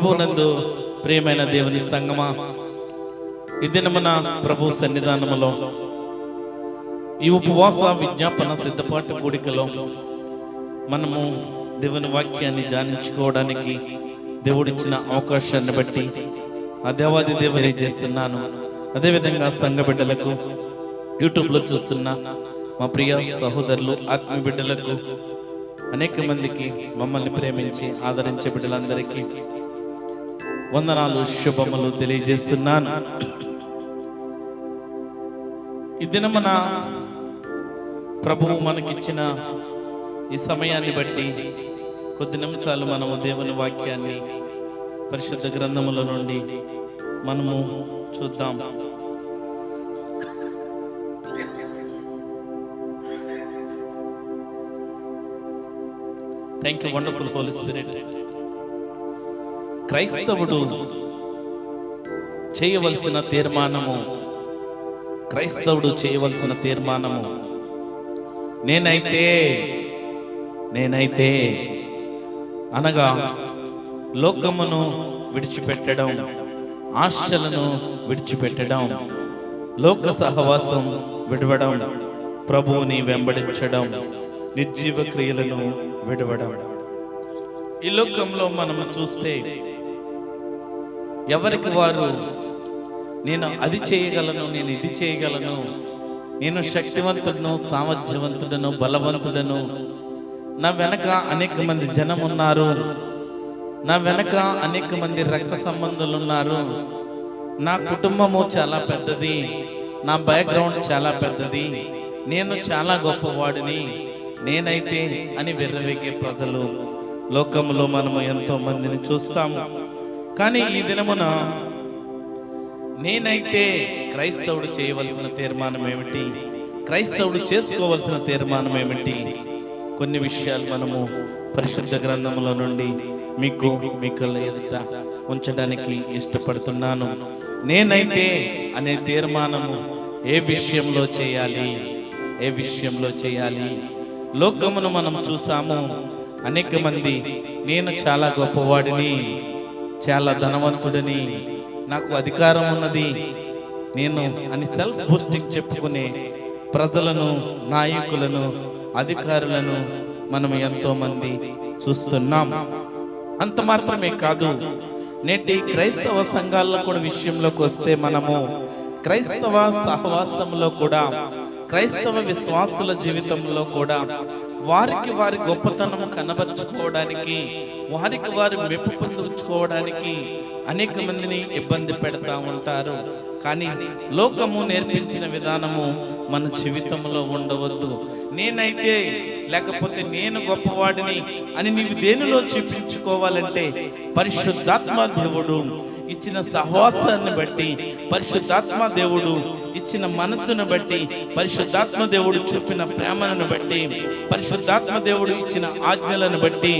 ప్రభునందు ప్రియమైన దేవుని సంగమా, ఈ దినమున ప్రభు సన్నిధానములో ఈ ఉపవాస విజ్ఞాపన సిద్ధపాటు కూడికలో మనము దేవుని వాక్యాన్ని ధ్యానించుకోవడానికి దేవుడిచ్చిన అవకాశాన్ని బట్టి ఆ దేవాది దేవుని చేస్తున్నాను. అదేవిధంగా సంఘ బిడ్డలకు, యూట్యూబ్లో చూస్తున్న మా ప్రియ సహోదరులు, ఆత్మీయ బిడ్డలకు, అనేక మందికి మమ్మల్ని ప్రేమించి ఆదరించే బిడ్డలందరికీ వందనాలు, శుభములు తెలియజేస్తున్నాను. ఈ దినమున ప్రభువు మనకిచ్చిన ఈ సమయాన్ని బట్టి కొద్ది నిమిషాలు మనము దేవుని వాక్యాన్ని పరిశుద్ధ గ్రంథముల నుండి మనము చూద్దాం. Thank you wonderful holy spirit. క్రైస్తవుడు చేయవలసిన తీర్మానము, క్రైస్తవుడు చేయవలసిన తీర్మానము నేనైతే అనగా లోకమును విడిచిపెట్టడం, ఆశలను విడిచిపెట్టడం, లోక సహవాసం విడవడం, ప్రభువుని వెంబడించడం, నిర్జీవ క్రియలను విడవడం. ఈ లోకంలో మనము చూస్తే ఎవరికి వారు నేను అది చేయగలను, నేను ఇది చేయగలను, నేను శక్తివంతుడను, సామర్థ్యవంతుడను, బలవంతుడను, నా వెనక అనేక మంది జనం ఉన్నారు, నా వెనక అనేక మంది రక్త సంబంధులు ఉన్నారు, నా కుటుంబము చాలా పెద్దది, నా బ్యాక్గ్రౌండ్ చాలా పెద్దది, నేను చాలా గొప్పవాడిని, నేనైతే అని విర్రవేగే ప్రజలు లోకంలో మనము ఎంతో మందిని చూస్తాము. కానీ ఈ దినమున నేనైతే క్రైస్తవుడు చేయవలసిన తీర్మానం ఏమిటి, క్రైస్తవుడు చేసుకోవలసిన తీర్మానం ఏమిటి, కొన్ని విషయాలు మనము పరిశుద్ధ గ్రంథముల నుండి మీకు ఎదుట ఉంచడానికి ఇష్టపడుతున్నాను. నేనైతే అనే తీర్మానము ఏ విషయంలో చేయాలి? లోకమును మనం చూసాము. అనేక మంది నేను చాలా గొప్పవాడిని, చాలా ధనవంతుడిని, నాకు అధికారం ఉన్నది, నేను అని సెల్ఫ్ బూస్టింగ్ చెప్పుకునే ప్రజలను, నాయకులను, అధికారులను మనం ఎంతో మంది చూస్తున్నాం. అంత మాత్రమే కాదు, నేటి క్రైస్తవ సంఘాల్లో కూడా విషయంలోకి వస్తే మనము క్రైస్తవ సహవాసంలో కూడా, క్రైస్తవ విశ్వాసుల జీవితంలో కూడా వారికి వారి గొప్పతనం కనబరుచుకోవడానికి, వారికి వారి మెప్పు పొందుకోవడానికి అనేక మందిని ఇబ్బంది పెడతా ఉంటారు. కానీ లోకము నేర్పించిన విధానము మన జీవితంలో ఉండవద్దు. నేనైతే, లేకపోతే నేను గొప్పవాడిని అని నీవు దేనిలో చూపించుకోవాలంటే పరిశుద్ధాత్మ దేవుడు ఇచ్చిన సహవాసాన్ని బట్టి, పరిశుద్ధాత్మ దేవుడు ఇచ్చిన మనసును బట్టి, పరిశుద్ధాత్మ దేవుడు చూపిన ప్రేమను బట్టి, పరిశుద్ధాత్మ దేవుడు ఇచ్చిన ఆజ్ఞలను బట్టి,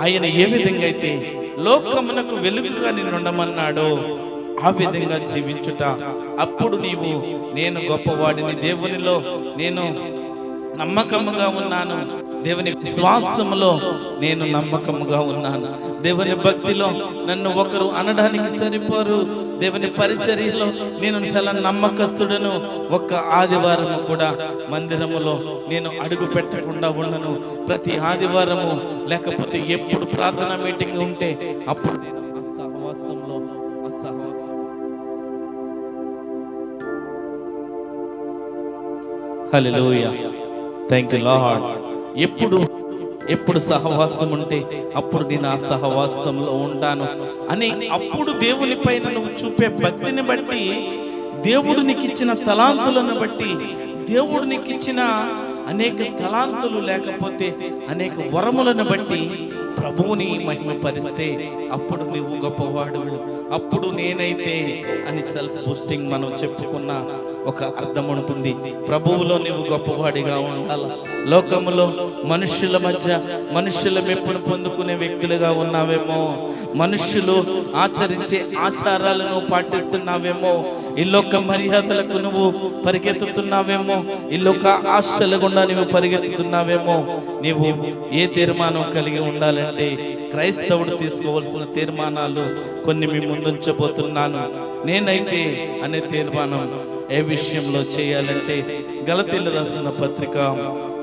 ఆయన ఏ విధంగా అయితే లోకమునకు వెలుగుగా నిన్నుండమన్నాడో ఆ విధంగా జీవించుట. అప్పుడు నీవు నేను గొప్పవాడిని, దేవునిలో నేను నమ్మకముగా ఉన్నాను, దేవుని విశ్వాసములో నేను నమ్మకముగా ఉన్నాను, దేవుని భక్తిలో నన్ను ఒకరు అనడానికి సరిపోరు, దేవుని పరిచర్యలో నేను చాలా నమ్మకస్తుడను, ఒక్క ఆదివారము కూడా మందిరములో నేను అడుగు పెట్టకుండా ఉండను, ప్రతి ఆదివారము లేకపోతే ఎప్పుడు ప్రార్థన మీటింగ్ ఉంటే అప్పుడు నేను అసహవాసంలో హల్లెలూయా, థ్యాంక్ యూ లార్డ్. ఎప్పుడు సహవాసం ఉంటే అప్పుడు నేను ఆ సహవాసంలో ఉంటాను అని, అప్పుడు దేవునిపై నువ్వు చూపే భక్తిని బట్టి, దేవుడు నీకు ఇచ్చిన తలాంతులను బట్టి, దేవుడు నీకు ఇచ్చిన అనేక తలాంతులు లేకపోతే అనేక వరములను బట్టి ప్రభువుని మహిమపరిస్తే అప్పుడు నువ్వు గొప్పవాడు. అప్పుడు నేనైతే అని సెల్ఫ్ బూస్టింగ్ మనం చెప్పుకున్న ఒక అర్థం ఉంటుంది. ప్రభువులో నువ్వు గొప్పవాడిగా ఉండాలి. లోకములో మనుష్యుల మధ్య మనుష్యుల మెప్పును పొందుకునే వ్యక్తులుగా ఉన్నావేమో, మనుష్యులు ఆచరించే ఆచారాలను పాటిస్తున్నావేమో, ఈ లోక మర్యాదలకు నువ్వు పరిగెత్తుతున్నావేమో, ఈ లోక ఆశల గుండా నీవు పరిగెత్తుతున్నావేమో. నీవు ఏ తీర్మానం కలిగి ఉండాలంటే క్రైస్తవుడు తీసుకోవాల్సిన తీర్మానాలు కొన్ని మీ ముందుంచబోతున్నాను. నేనైతే అనే తీర్మానం ఏ విషయంలో చేయాలంటే గలతీయులకు రాసిన పత్రిక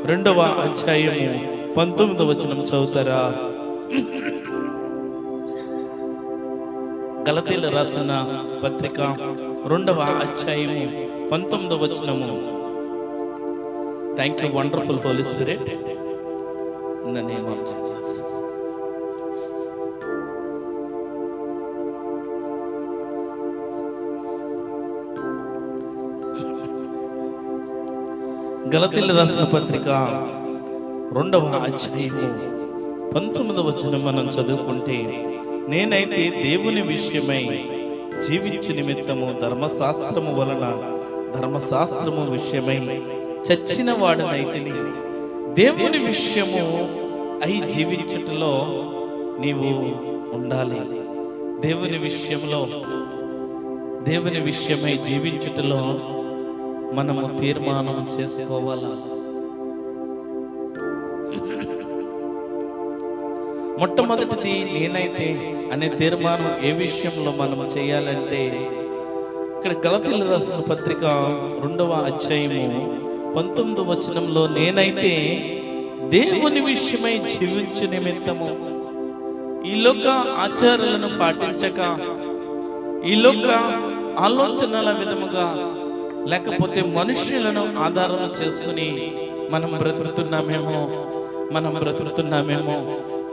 2వ అధ్యాయము 19వ వచనం చదువుతారా? గలతీయులకు రాసిన పత్రిక 2వ అధ్యాయము 19వ వచనము. Thank you wonderful holy spirit, in the name of Jesus. గలతీయులకు రాసిన పత్రిక 2వ అధ్యాయము 19వ వచనం మనం చదువుకుంటే, నేనైతే దేవుని విషయమై జీవించు నిమిత్తము ధర్మశాస్త్రము వలన ధర్మశాస్త్రము విషయమై చచ్చిన వాడనైతిని. దేవుని విషయము అయి జీవించుటలో నీవు ఉండాలి. దేవుని విషయంలో, దేవుని విషయమై జీవించుటలో మనము తీర్మానం చేసుకోవాలా. మొట్టమొదటిది నేనైతే అనే తీర్మానం ఏ విషయంలో మనం చేయాలంటే, ఇక్కడ గలతీయులకు రాసిన పత్రిక 2వ అధ్యాయము 19వ వచనంలో, నేనైతే దేవుని విషయమై జీవించు నిమిత్తము ఈ లోక ఆచారాలను పాటించక, ఈ లోక ఆలోచనల విధముగా, లేకపోతే మనుష్యులను ఆధారం చేసుకుని మనం బ్రతుకుతున్నామేమో.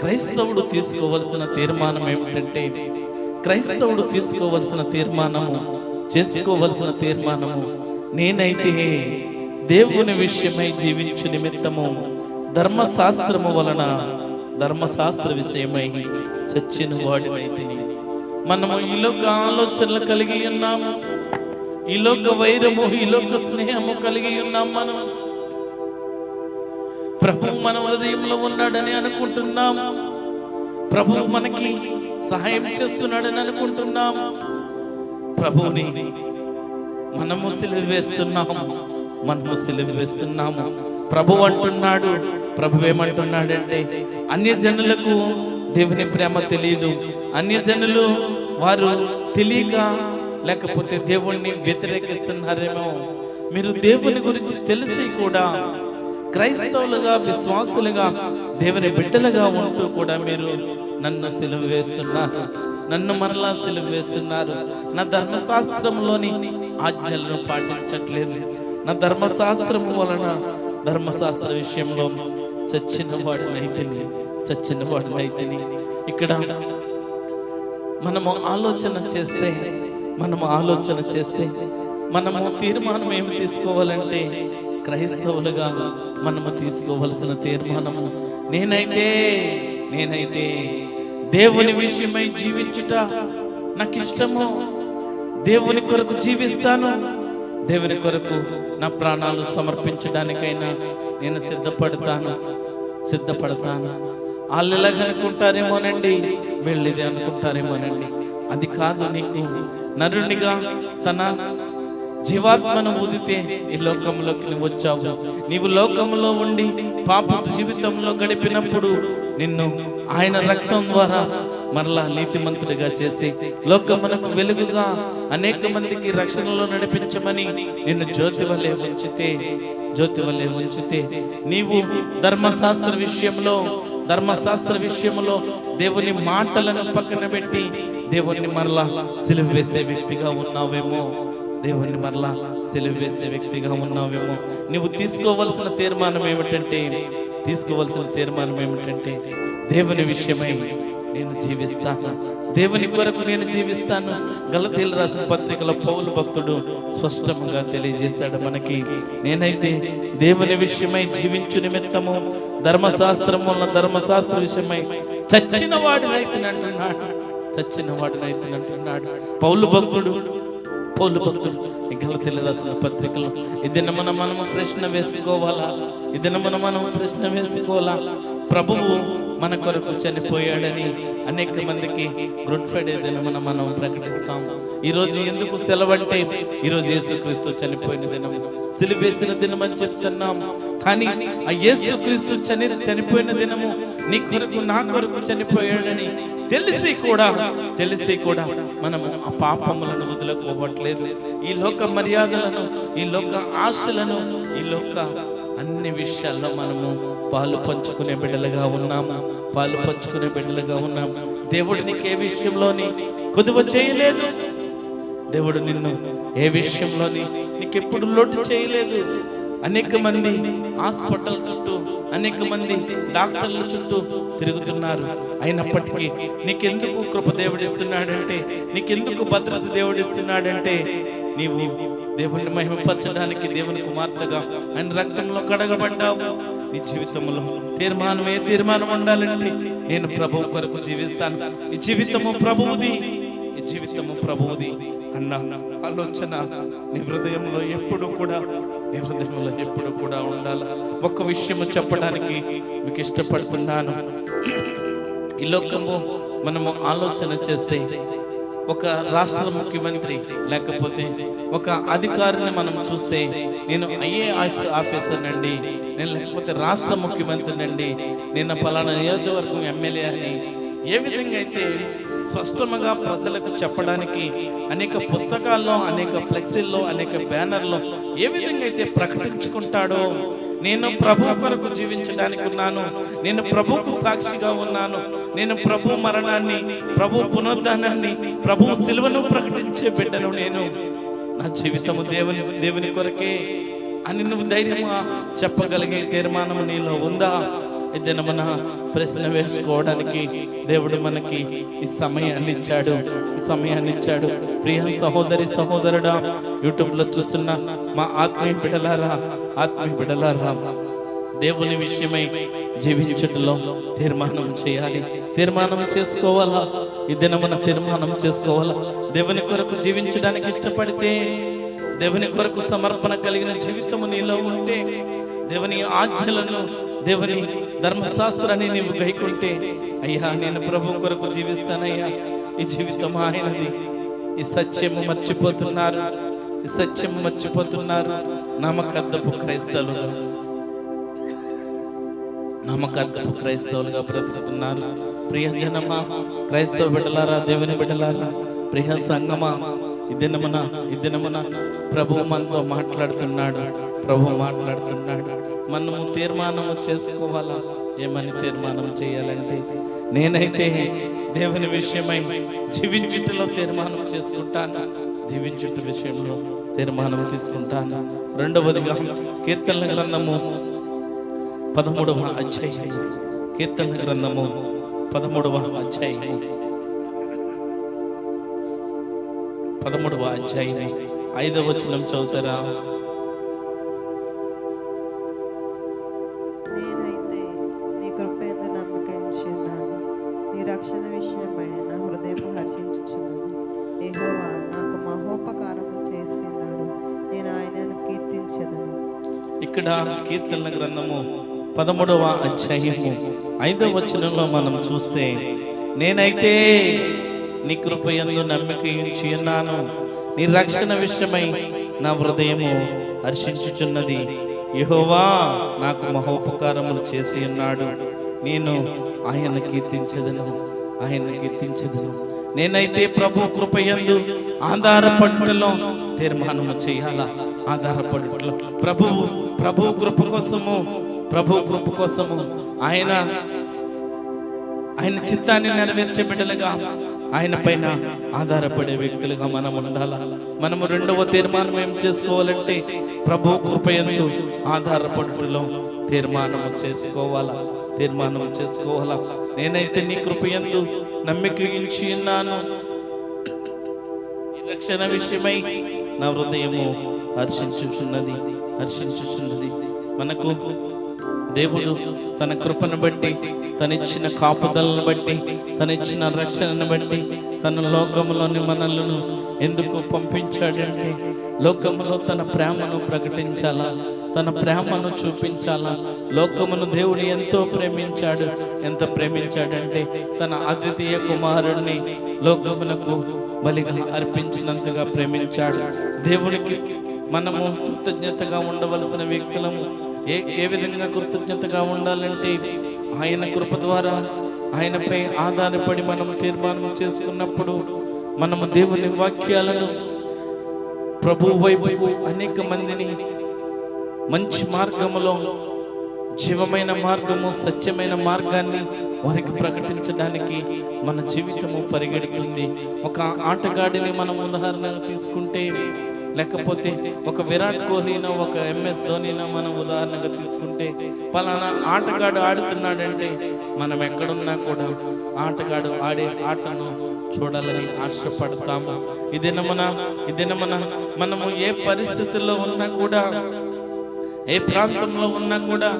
క్రైస్తవుడు తీసుకోవలసిన తీర్మానం ఏమిటంటే, క్రైస్తవుడు తీసుకోవలసిన తీర్మానము, చేసుకోవలసిన తీర్మానము, నేనైతే దేవుని విషయమై జీవించు నిమిత్తము ధర్మశాస్త్రము వలన ధర్మశాస్త్ర విషయమై చచ్చిన వాడినైతిని. మనము ఈ లోక ఆలోచనలు కలిగి ఉన్నాము, ఈ లోక వైరము, ఈ లోక స్నేహము కలిగి ఉన్నాం. మనం ప్రభు మన హృదయంలో ఉన్నాడని అనుకుంటున్నాం, ప్రభు మనకి సహాయం చేస్తున్నాడని అనుకుంటున్నాం. ప్రభువుని మనము సిలువ వేస్తున్నాము. ప్రభు అంటున్నాడు, ప్రభు ఏమంటున్నాడంటే, అన్యజనులకు దేవుని ప్రేమ తెలియదు. అన్యజనులు వారు తెలియక, లేకపోతే దేవుణ్ణి వ్యతిరేకిస్తున్నారేమో. మీరు దేవుని గురించి తెలిసి కూడా క్రైస్తవులుగా, విశ్వాసులుగా, దేవుని బిడ్డలుగా ఉంటూ కూడా మీరు నన్ను సిలువ వేస్తున్నారు, నన్ను మరలా సిలువ వేస్తున్నారు. నా ధర్మశాస్త్రంలోని ఆజ్ఞలను పాటించట్లేదు. నా ధర్మశాస్త్రము వలన, ధర్మశాస్త్ర విషయంలో చచ్చిన వాడినైతిని. ఇక్కడ మనము ఆలోచన చేస్తే మనము తీర్మానం ఏమి తీసుకోవాలంటే, క్రైస్తవులుగా మనము తీసుకోవలసిన తీర్మానము, నేనైతే దేవుని విషయమై జీవించుట నాకు ఇష్టము. దేవుని కొరకు జీవిస్తాను. దేవుని కొరకు నా ప్రాణాలు సమర్పించడానికైనా నేను సిద్ధపడతాను. వాళ్ళు ఎలాగ అనుకుంటారేమోనండి, వెళ్ళేది అనుకుంటారేమోనండి. అది కాదు. నీకు నరునిగా తన జీవాత్మను ఊదితే ఈ లోకంలోకి నువ్వు వచ్చావు. నీవు లోకంలో ఉండి పాప జీవితంలో గడిపినప్పుడు నిన్ను ఆయన రక్తం ద్వారా మరలా నీతిమంతుడిగా చేసి లోకమునకు వెలుగుగా అనేక మందికి రక్షణలో నడిపించమని నిన్ను జ్యోతి వలె ఉంచితే నీవు ధర్మశాస్త్ర విషయంలో దేవుని మాటలను పక్కన పెట్టి దేవుని మరలా సిలువ వేసే వ్యక్తిగా ఉన్నావేమో. నువ్వు తీసుకోవలసిన తీర్మానం ఏమిటంటే, దేవుని విషయమై నేను జీవిస్తాను, దేవుని కొరకు నేను జీవిస్తాను. గలతీయులకు రాసిన పత్రికలో పౌలు భక్తుడు స్పష్టంగా తెలియజేశాడు మనకి, నేనైతే దేవుని విషయమై జీవించు నిమిత్తము ధర్మశాస్త్రం వల్ల ధర్మశాస్త్ర విషయమై చచ్చిన వాడినైతే అంటున్నాడు పౌలు భక్తుడు. గలతీయులకు రాసిన పత్రికలో ఇదిన మనము ప్రశ్న వేసుకోవాలా? ప్రభువు మన కొరకు చనిపోయాడని అనేక మందికి గుడ్ ఫ్రైడే దినమున మనం ప్రకటిస్తాం. ఈరోజు ఎందుకు సెలవంటే ఈరోజు యేసుక్రీస్తు చనిపోయిన దినం, సిలువేసిన దినం అని చెప్తున్నాం. కానీ ఆ యేసుక్రీస్తు చనిపోయిన దినము నీ కొరకు నా కొరకు చనిపోయాడని తెలిసి కూడా మనము ఆ పాపములను వదులుకోవట్లేదు. ఈ లోక మర్యాదలను, ఈ లోక ఆశలను, ఈ లోక అన్ని విషయాల్లో మనము పాలు పంచుకునే బిడ్డలుగా ఉన్నాము. దేవుడు నీకు ఏ విషయంలోని కొదువ చేయలేదు. దేవుడు నిన్ను ఏ విషయంలోని నీకెప్పుడు లోటు చేయలేదు. అనేక మంది హాస్పిటల్ చుట్టూ, అనేక మంది డాక్టర్ల చుట్టూ తిరుగుతున్నారు. అయినప్పటికీ నీకెందుకు కృప దేవుడిస్తున్నాడంటే, నీకెందుకు భద్రత దేవుడిస్తున్నాడంటే, నీవు దేవుని మహిమపరచడానికి దేవుని కుమార్తెగా ఆయన రక్తంలో కడగబడ్డావు. నీ జీవితంలో తీర్మానం ఉండాలంటే నేను ప్రభువు కొరకు జీవిస్తాను, ఈ జీవితము ప్రభువుది అన్న ఆలోచన నీ హృదయంలో ఎప్పుడు కూడా ఉండాలి. ఒక్క విషయము చెప్పడానికి మీకు ఇష్టపడుతున్నాను. ఈ లోకము మనము ఆలోచన చేస్తే ఒక రాష్ట్ర ముఖ్యమంత్రి లేకపోతే ఒక అధికారిని మనం చూస్తే, నేను ఐఏఎస్ ఆఫీసర్ నండి, నేను లేకపోతే రాష్ట్ర ముఖ్యమంత్రి నండి, నేను పలానా నియోజకవర్గం ఎమ్మెల్యే అని ఏ విధంగా అయితే స్పష్టంగా ప్రజలకు చెప్పడానికి అనేక పుస్తకాల్లో, అనేక ఫ్లెక్సీల్లో, అనేక బ్యానర్లో ఏ విధంగా అయితే ప్రకటించుకుంటాడో, నేను ప్రభు కొరకు జీవించడానికి ఉన్నాను, నేను ప్రభువుకు సాక్షిగా ఉన్నాను, నేను ప్రభు మరణాన్ని, ప్రభు పునరుద్ధానాన్ని, ప్రభు సిలువను ప్రకటించే బిడ్డను, నేను నా జీవితము దేవుని కొరకే అని నువ్వు ధైర్యంగా చెప్పగలిగే తీర్మానం నీలో ఉందా? ఇదైనా మన ప్రశ్న వేసుకోవడానికి దేవుడు మనకి ఈ సమయాన్ని ఇచ్చాడు. ప్రియ సహోదరి సహోదరుడా, యూట్యూబ్లో చూస్తున్న మా ఆత్మీయ బిడ్డలారా, దేవుని విషయమై జీవించటంలో తీర్మానం చేసుకోవాలా. ఈ దినమున తీర్మానం చేసుకోవాలా. దేవుని కొరకు జీవించడానికి ఇష్టపడితే, దేవుని కొరకు సమర్పణ కలిగిన జీవితము నీలో ఉంటే, దేవుని ఆజ్ఞలను, దేవుని ధర్మశాస్త్రాన్ని నీవు గైకుంటే, అయ్యా నేను ప్రభు కొరకు జీవిస్తానయ్యా, ఈ జీవితం ఆయనది. ఈ సత్యము మర్చిపోతున్నారు. నమ్మకద్దపు క్రైస్తవులుగా బ్రతుకుతున్నారు. ప్రియ జనమా, క్రైస్తవ బిడ్డలారా, దేవుని బిడ్డలారా, ప్రియ సంగమా, ఈ దినమున ప్రభు మనతో మాట్లాడుతున్నాడు. మనము తీర్మానము చేసుకోవాలా. ఏమని తీర్మానం చేయాలంటే, నేనైతే దేవుని విషయమై జీవించుటలో తీర్మానం చేసుకుంటాను, జీవించుట విషయంలో తీర్మానం తీసుకుంటాను. రెండవదిగా కీర్తనల గ్రంథము 13వ అధ్యాయం, 5వ వచనం చదువుతారా? నేనైతే నీ కృపయందు నమ్మిక ఉంచుచున్నాను, నీ రక్షణ విషయమై నా హృదయం హర్షించుచున్నది. యెహోవా నాకు మహోపకారము చేస్తున్నాడు, నేను ఆయనను కీర్తించెదను. ఇక్కడ కీర్తనల గ్రంథము 13వ అధ్యాయము 5వ వచనంలో మనం చూస్తే, నేనైతే నీ కృపయందు నమ్మిక ఉంచి ఉన్నాను, నీ రక్షణ విషయమై నా హృదయము హర్షించుచున్నది. యెహోవా నాకు మహోపకారములు చేసి ఉన్నాడు, నేను ఆయన కీర్తించెదను. నేనైతే ప్రభు కృపయందు ఆధారపడుటలో తీర్మానము చేయాలా. ఆధారపడుటలో ప్రభు కృప కోసము ఆయన చిత్తాన్ని నెరవేర్చే బిడ్డలుగా, ఆయన పైన ఆధారపడే వ్యక్తులుగా మనం ఉండాలా. మనము రెండవ తీర్మానం ఏం చేసుకోవాలంటే, ప్రభు కృపయందు ఆధారపడుటలో తీర్మానము చేసుకోవాలా. నేనైతే నీ కృపయందు నమ్మిక ఉంచి ఉన్నాను, రక్షణ విషయమై నా హృదయము హర్షించుచున్నది. మనకు దేవుడు తన కృపను బట్టి, తనిచ్చిన కాపుదలను బట్టి, తనిచ్చిన రక్షణను బట్టి, తన లోకములోని మనలను ఎందుకు పంపించాడంటే, లోకములో తన ప్రేమను ప్రకటించాలా, తన ప్రేమను చూపించాలా. లోకమును దేవుడు ఎంతో ప్రేమించాడు. ఎంత ప్రేమించాడంటే తన అద్వితీయ కుమారుడిని లోకమునకు బలిగా అర్పించినంతగా ప్రేమించాడు. దేవునికి మనము కృతజ్ఞతగా ఉండవలసిన వ్యక్తులము. ఏ విధంగా కృతజ్ఞతగా ఉండాలంటే ఆయన కృప ద్వారా ఆయనపై ఆధారపడి మనం తీర్మానం చేసుకున్నప్పుడు మనము దేవుని వాక్యాలను ప్రభు వైపు అనేక మందిని మంచి మార్గములో, జీవమైన మార్గము, సత్యమైన మార్గాన్ని వారికి ప్రకటించడానికి మన జీవితము పరిగెడుతుంది. ఒక ఆటగాడిని మనం ఉదాహరణగా తీసుకుంటే, లేకపోతే ఒక విరాట్ కోహ్లీనో ఒక MS ధోనినో మనం ఉదాహరణగా తీసుకుంటే, పలానా ఆటగాడు ఆడుతున్నాడంటే మనం ఎక్కడున్నా కూడా ఆటగాడు ఆడే ఆటను చూడాలని ఆశపడతాము. ఈ దినమున మనము ఏ పరిస్థితుల్లో ఉన్నా కూడా, ఏ ప్రాంతంలో ఉన్నా కూడా,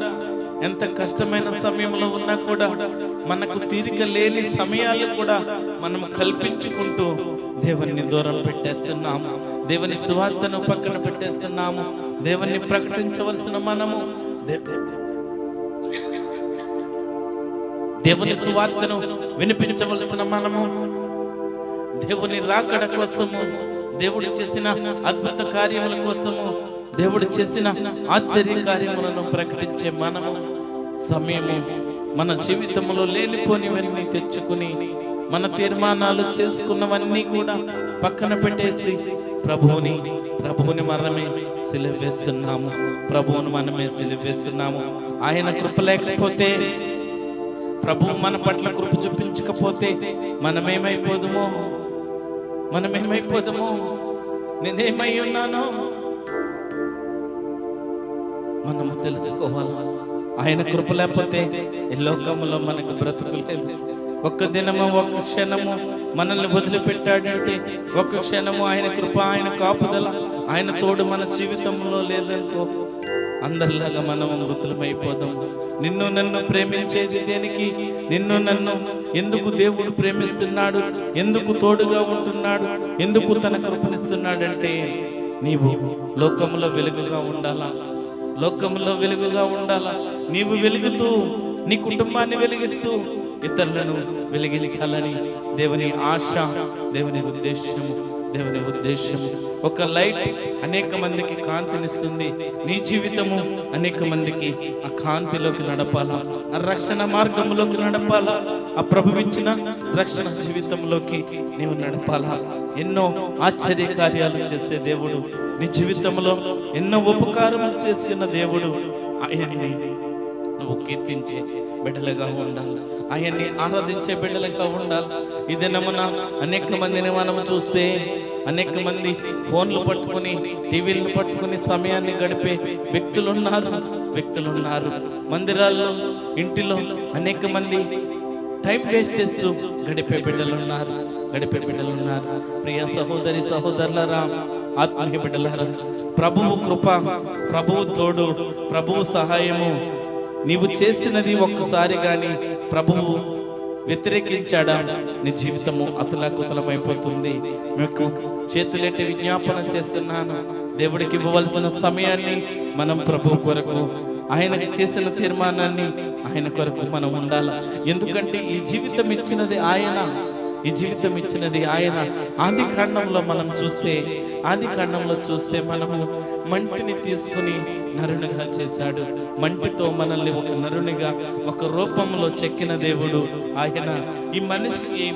ఎంత కష్టమైన సమయంలో ఉన్నా కూడా, మనకు తీరిక లేని సమయాలు కూడా మనము కల్పించుకుంటూ దేవుని దూరం పెట్టేస్తున్నాము. దేవుని సువార్తను పక్కన పెట్టేస్తున్నాము. దేవుని ప్రకటించవలసిన మనము, దేవుని సువార్తను వినిపించవలసిన మనము, దేవుని రాకడ కోసము, దేవుడు చేసిన అద్భుత కార్యముల కోసము, దేవుడు చేసిన ఆశ్చర్య కార్యములను ప్రకటించే మనము సమయము మన జీవితంలో లేనిపోనివన్నీ తెచ్చుకుని, మన తీర్మానాలు చేసుకున్నవన్నీ కూడా పక్కన పెట్టేసి ప్రభువుని మనమే సిలువేస్తున్నాము. ప్రభువును మనమే సిలువేస్తున్నాము. ఆయన కృప లేకపోతే, ప్రభువు మన పట్ల కృప చూపించకపోతే మనమేమైపోదుమో నేనేమై ఉన్నానో మనము తెలుసుకోవాలి. ఆయన కృప లేకపోతే ఈ లోకంలో మనకు బ్రతుకు లేదు. ఒక్క దినము, ఒక్క క్షణము మనల్ని వదిలిపెట్టాడంటే, ఒక్క క్షణము ఆయన కృప, ఆయన కాపుదల, ఆయన తోడు మన జీవితంలో లేదనుకో, అందరిలాగా మనము మృతులమైపోదాం. నిన్ను నన్ను ప్రేమించేది దేనికి? నిన్ను నన్ను ఎందుకు దేవుడు ప్రేమిస్తున్నాడు? ఎందుకు తోడుగా ఉంటున్నాడు? ఎందుకు తన కృపనిస్తున్నాడంటే, నీవు లోకంలో వెలుగుగా ఉండాలా. లోకంలో వెలుగుగా ఉండాలా. నీవు వెలుగుతూ నీ కుటుంబాన్ని వెలిగిస్తూ ఇతరులను వెలిగించాలని దేవుని ఆశ, దేవుని ఉద్దేశము. ఒక లైట్ అనేక మందికి కాంతినిస్తుంది. నీ జీవితము అనేక మందికి ఆ కాంతిలోకి నడపాలా, ఆ రక్షణ మార్గంలోకి నడపాలా, ఆ ప్రభువిచ్చిన రక్షణ జీవితంలోకి నీవు నడపాలా. ఎన్నో ఆశ్చర్య కార్యాలు చేసే దేవుడు, నీ జీవితంలో ఎన్నో ఉపకారములు చేసిన దేవుడు, ఆయన్ని నువ్వు కీర్తించే బిడ్డలుగా ఉండాలి. ఆయన్ని ఆరాధించే బిడ్డలుగా ఉండాలి. ఈ దినమున అనేక మందిని మనం చూస్తే, అనేక మంది ఫోన్లు పట్టుకుని, టీవీలను పట్టుకుని సమయాన్ని గడిపే వ్యక్తులున్నారు. మందిరాల్లో, ఇంటిలో అనేక మంది టైం వేస్ట్ చేస్తూ గడిపే బిడ్డలున్నారు. ప్రియ సహోదరి సహోదరులారా, ఆత్మీయ బిడ్డలారా, ప్రభువు కృప, ప్రభువు తోడు, ప్రభువు సహాయము నీవు చేసినది ఒక్కసారి గాని ప్రభువు వ్యతిరేకించాడా, నీ జీవితము అతలాకుతలమైపోతుంది. మీకు చేతులెట్టి విజ్ఞాపన చేస్తున్నాను. దేవుడికి ఇవ్వవలసిన సమయాన్ని మనం ప్రభు కొరకు, ఆయనకి చేసిన తీర్మానాన్ని ఆయన కొరకు మనం ఉండాలి. ఎందుకంటే ఈ జీవితం ఇచ్చినది ఆయన. ఆది కాండంలో చూస్తే మనము మంటిని తీసుకుని నరునిగా చేశాడు. మంటితో మనల్ని ఒక నరునిగా, ఒక రూపంలో చెక్కిన దేవుడు ఆయన ఈ మనిషికి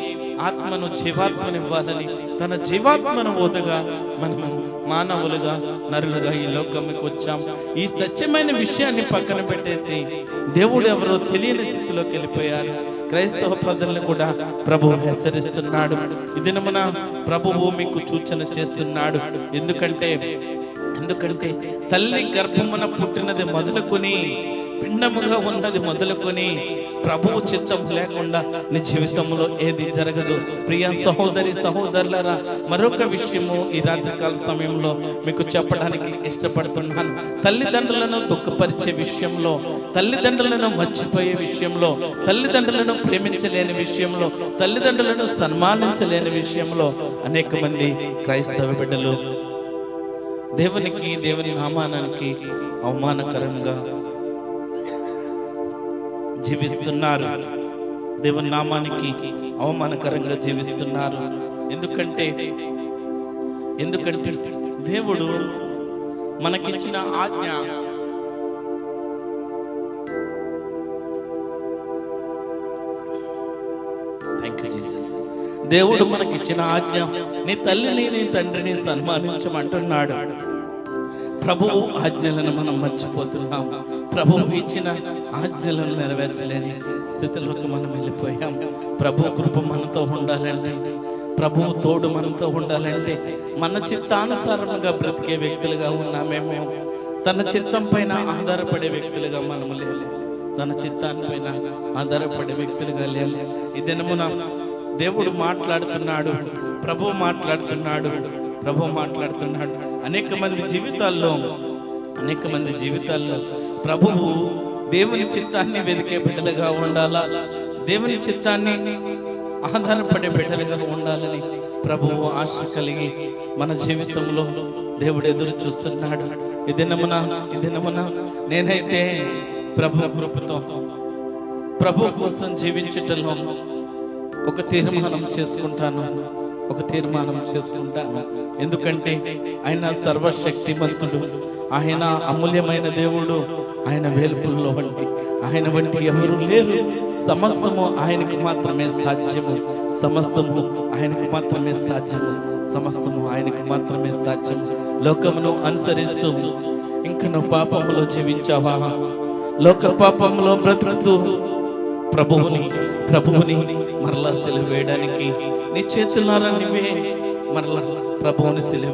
ఆత్మను, జీవాత్మనివ్వాలని తన జీవాత్మను ఓదగా మనము మానవులుగా, నరులుగా ఈ లోకంకి వచ్చాం. ఈ సత్యమైన విషయాన్ని పక్కన పెట్టేసి దేవుడు ఎవరో తెలియని స్థితిలోకి వెళ్ళిపోయారు. క్రైస్తవ ప్రజలను కూడా ప్రభువు హెచ్చరిస్తున్నాడు. ఈ దినమున ప్రభువు మీకు సూచన చేస్తున్నాడు. ఎందుకంటే తల్లి గర్భమున పుట్టినది మొదలుకొని, పిండముగా ఉన్నది మొదలుకొని ప్రభువు చిత్తం లేకుండా నీ జీవితంలో ఏది జరగదు. ప్రియ సహోదరి సహోదరులారా, మరొక విషయము ఈ రాత్రికాల సమయంలో మీకు చెప్పడానికి ఇష్టపడుతున్నాను. తల్లిదండ్రులను దుఃఖపరిచే విషయంలో, తల్లిదండ్రులను మర్చిపోయే విషయంలో, తల్లిదండ్రులను ప్రేమించలేని విషయంలో, తల్లిదండ్రులను సన్మానించలేని విషయంలో అనేక మంది క్రైస్తవ బిడ్డలు దేవునికి, దేవుని నామానికి అవమానకరంగా జీవిస్తున్నారు. దేవుని నామానికి అవమానకరంగా జీవిస్తున్నారు. ఎందుకంటే దేవుడు మనకిచ్చిన ఆజ్ఞ దేవుడు మనకిచ్చిన ఆజ్ఞ నీ తల్లిని నీ తండ్రిని సన్మానించమంటున్నాడు. ప్రభువు ఆజ్ఞలను మనం మర్చిపోతున్నాం. ప్రభువు ఇచ్చిన ఆజ్ఞలను నెరవేర్చలేని స్థితిలోకి మనం వెళ్ళిపోయాం. ప్రభు కృప మనతో ఉండాలంటే, ప్రభువు తోడు మనతో ఉండాలంటే మన చిత్తానుసారంగా బ్రతికే వ్యక్తులుగా ఉన్నామేమో. తన చిత్తం పైన ఆధారపడే వ్యక్తులుగా మనము లేము. తన చిత్తాన్ని పైన ఆధారపడే వ్యక్తులుగా లేము. ఈ దినమున దేవుడు మాట్లాడుతున్నాడు, ప్రభువు మాట్లాడుతున్నాడు. అనేక మంది జీవితాల్లో ప్రభువు దేవుని చిత్తాన్ని వెతికే బిడ్డలుగా ఉండాలా, దేవుని చిత్తాన్ని ఆధారపడే బిడ్డలుగా ఉండాలని ప్రభువు ఆశ కలిగి మన జీవితంలో దేవుడు ఎదురు చూస్తున్నాడు. ఈ దినమున నేనైతే ప్రభు కృపతో ప్రభు కోసం జీవించటంలో ఒక తీర్మానం చేసుకుంటాను. ఎందుకంటే ఆయన సర్వశక్తిమంతుడు, ఆయన అమూల్యమైన దేవుడు, ఆయన వేల్పుల్లో ఆయన వంటి ఎవరు లేరు. సమస్తము ఆయనకి మాత్రమే సాధ్యము. లోకమును అనుసరిస్తూ ఇంక నువ్వు పాపములో జీవించావా? లోక పాపంలో బ్రతుకుతూ ప్రభువుని మరలా సిలువ వేయడానికి నీ చేతులారా నువ్వే మరలా ప్రభువుని సిలువ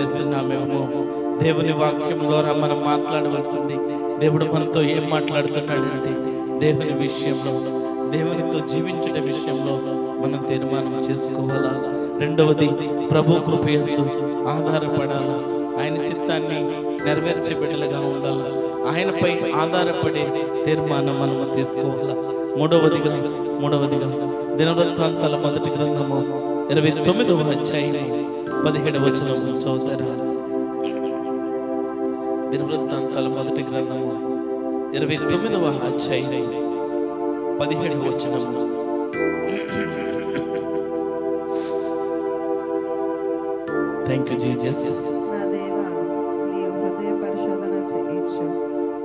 వేస్తున్నామేమో. దేవుని వాక్యం ద్వారా మనం మాట్లాడవలసింది, దేవుడు మనతో ఏం మాట్లాడుతున్నాడంటే దేవుని విషయంలో, దేవునితో జీవించే విషయంలో మనం తీర్మానం చేసుకోవాలా. రెండవది, ప్రభు కృపయందు ఆధారపడాలా. ఆయన చిత్తాన్ని నెరవేర్చే బిడ్డలుగా ఉండాలా. ఆయనపై ఆధారపడే తీర్మానం మనము తీసుకోవాలా. మూడవదిగా దినవృత్తాంతాల మొదటి గ్రంథము 29వ అధ్యాయం 17వ వచనము చదువుతారా? దినవృత్తాంతాల మొదటి గ్రంథము 29వ అధ్యాయం 17వ వచనము. Thank you Jesus. నా దేవా, నీవు హృదయ పరిశోధన చేయించు,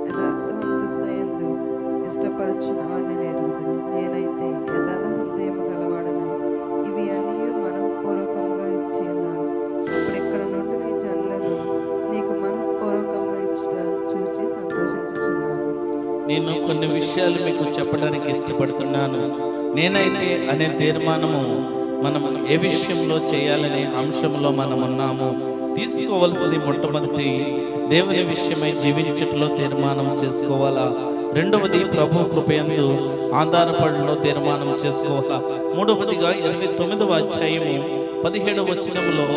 యథార్థవంతులయందు ఇష్టపడుచున్నావని ఎరుగుదును. నేనైతే యథార్థ హృదయము గలవాడను, ఇవి అన్నీ మనఃపూర్వకంగా ఇచ్చి ఉన్నాను. ఇప్పుడు ఇక్కడ నుండి నీ జనులను నీకు మనఃపూర్వకంగా ఇచ్చుట చూచి సంతోషించుచున్నాను. నేను కొన్ని విషయాలు మీకు చెప్పడానికి ఇష్టపడుతున్నాను. నేనైతే అనే తీర్మానము మనం ఏ విషయంలో చేయాలనే అంశంలో మనం ఉన్నాము. తీసుకోవాల్సింది మొట్టమొదటి దేవుని విషయమై జీవించటంలో తీర్మానం చేసుకోవాలా. రెండవది ప్రభు కృపయందు ఆధారపడలో తీర్మానం చేసుకోవాలా. మూడవదిగా 29వ అధ్యాయము 17వ వచనములో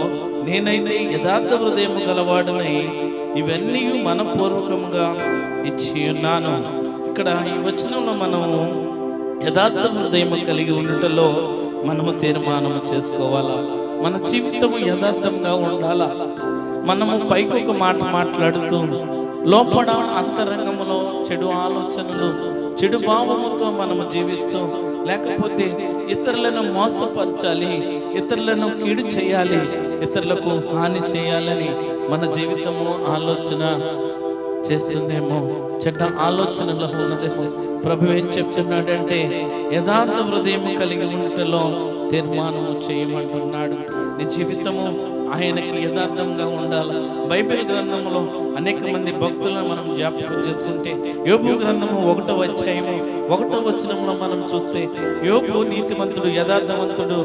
నేనైతే యథార్థ హృదయము గలవాడనై ఇవన్నీ మనపూర్వకంగా ఇచ్చి ఉన్నాను. ఇక్కడ ఈ వచనంలో మనము యథార్థ హృదయము కలిగి ఉండటంలో మనము తీర్మానం చేసుకోవాలా. మన జీవితము యథార్థంగా ఉండాలా. మనము పైకి ఒక మాట మాట్లాడుతూ లోపల అంతరంగములో చెడు ఆలోచనలు, చెడు భావముతో మనము జీవిస్తూ, లేకపోతే ఇతరులను మోసపరచాలి, ఇతరులను కీడు చేయాలి, ఇతరులకు హాని చేయాలని మన జీవితము ఆలోచన చేస్తుందేమో, చెడ్డ ఆలోచనలో ఉన్నదేమో. ప్రభు ఏం చెప్తున్నాడంటే యథార్థ హృదయం కలిగి ఉండటంలో తీర్మానము చేయమంటున్నాడు. నీ జీవితము ఆయనకి యథార్థంగా ఉండాలి. బైబిల్ గ్రంథంలో అనేక మంది భక్తులను మనం జ్ఞాపకం చేసుకుంటే యోబు గ్రంథము 1వ అధ్యాయము 1వ వచనంలో మనం చూస్తే యోబు నీతిమంతుడు, యథార్థవంతుడు.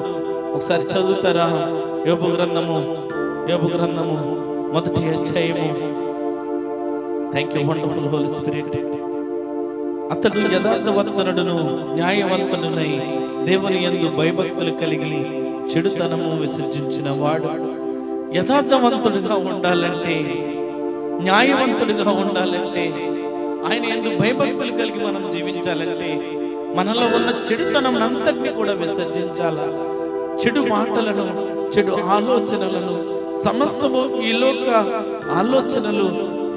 ఒకసారి చదువుతారా? యోబు గ్రంథము 1వ అధ్యాయము. Thank you wonderful holy spirit. అతడు యథార్థవంతుడును న్యాయవంతుడునై దేవుని యందు భయభక్తులు కలిగి చెడుతనము విసర్జించిన వాడు. యథార్థవంతుడిగా ఉండాలంటే, న్యాయవంతుడిగా ఉండాలంటే, ఆయన యందు భయభక్తులు కలిగి మనం జీవించాలంటే మనలో ఉన్న చెడుతనం అంతటినీ కూడా విసర్జించాలా. చెడు మాటలను, చెడు ఆలోచనలను, సమస్తము ఈ లోక ఆలోచనలు,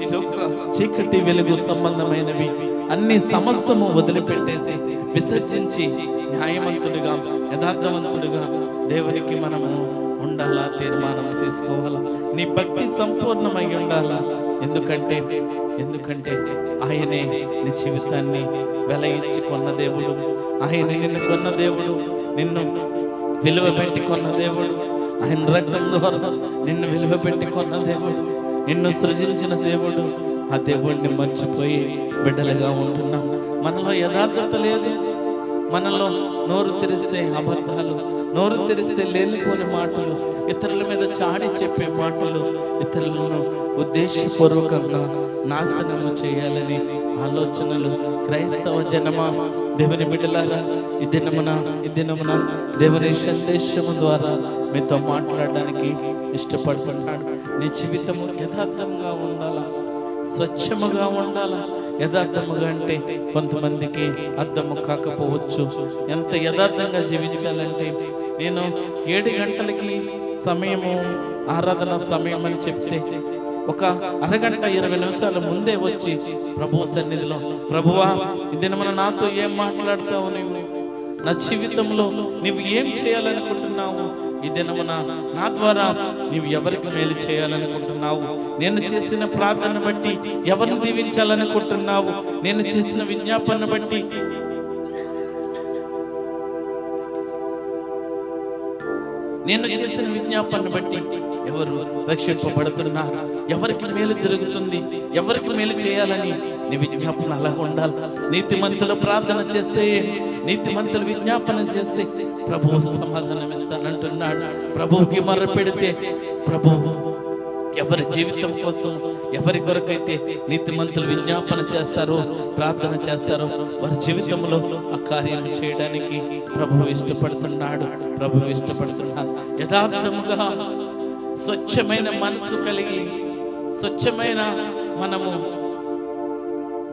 ఈ లోక చీకటి వెలుగు సంబంధమైనవి అన్ని సమస్తము వదిలిపెట్టేసి విసర్జించి న్యాయవంతుడిగా యథార్థవంతుడిగా దేవునికి మనము ఉండాలా, తీర్మానం తీసుకోవాలా. నీ భక్తి సంపూర్ణమై ఉండాలా. ఎందుకంటే ఆయనే నీ జీవితాన్ని వెల ఇచ్చి కొన్న దేవుడు. ఆయన నిన్ను కొన్న దేవుడు, నిన్ను విలువ పెట్టి కొన్న దేవుడు. ఆయన రక్తం ద్వారా నిన్ను విలువ పెట్టి కొన్న దేవుడు, నిన్ను సృజించిన దేవుడు. ఆ దేవుడిని మర్చిపోయి బిడ్డలుగా ఉంటున్నాం. మనలో యథార్థత లేదు. మనలో నోరు తెరిస్తే అబద్ధాలు, నోరు తెరిస్తే లేనిపోని మాటలు, ఇతరుల మీద చాడి చెప్పే మాటలు, ఇతరులను ఉద్దేశపూర్వకంగా నాశనము చేయాలని ఆలోచనలు. క్రైస్తవ జనమా, దేవుని బిడ్డలారా, ఈ దినమున దేవుని సందేశము ద్వారా మీతో మాట్లాడడానికి ఇష్టపడుతున్నాడు. నీ జీవితము యథార్థంగా ఉండాలా, స్వచ్ఛముగా ఉండాలా. యథార్థముగా అంటే కొంతమందికి అర్థము కాకపోవచ్చు. ఎంత యథార్థంగా జీవించాలంటే, నేను 7 గంటలకి సమయము, ఆరాధన సమయం అని చెప్తే ఒక అరగంట 20 నిమిషాల ముందే వచ్చి ప్రభు సన్నిధిలో, ప్రభువా ఈ దినమున నాతో ఏం మాట్లాడతావు, నీవు నా జీవితంలో నీవు ఏం చేయాలనుకుంటున్నావు, ఈ దినమున నా ద్వారా నీవు ఎవరికి మేలు చేయాలనుకుంటున్నావు, నేను చేసిన ప్రార్థన బట్టి ఎవరిని దీవించాలనుకుంటున్నావు, నేను చేసిన విజ్ఞాపన బట్టి ఎవరు రక్షింపబడుతున్నారు, ఎవరికి మేలు జరుగుతుంది, ఎవరికి మేలు చేయాలని నీ విజ్ఞాపన అలా ఉండాలి. నీతిమంతులు ప్రార్థన చేస్తే, నీతిమంతులు విజ్ఞాపన చేస్తే ప్రభువు సమాధానం ఇస్తానంటున్నాడు. ప్రభువుకి మొర్ర పెడితే ప్రభువు ఎవరి జీవితం కోసం, ఎవరి కొరకైతే నీతిమంతులు విజ్ఞాపన చేస్తారో, ప్రార్థన చేస్తారో, వారి జీవితంలో ఆ కార్యం చేయడానికి ప్రభువు ఇష్టపడుతున్నాడు. యథార్థముగా స్వచ్ఛమైన మనసు కలిగి, స్వచ్ఛమైన మనము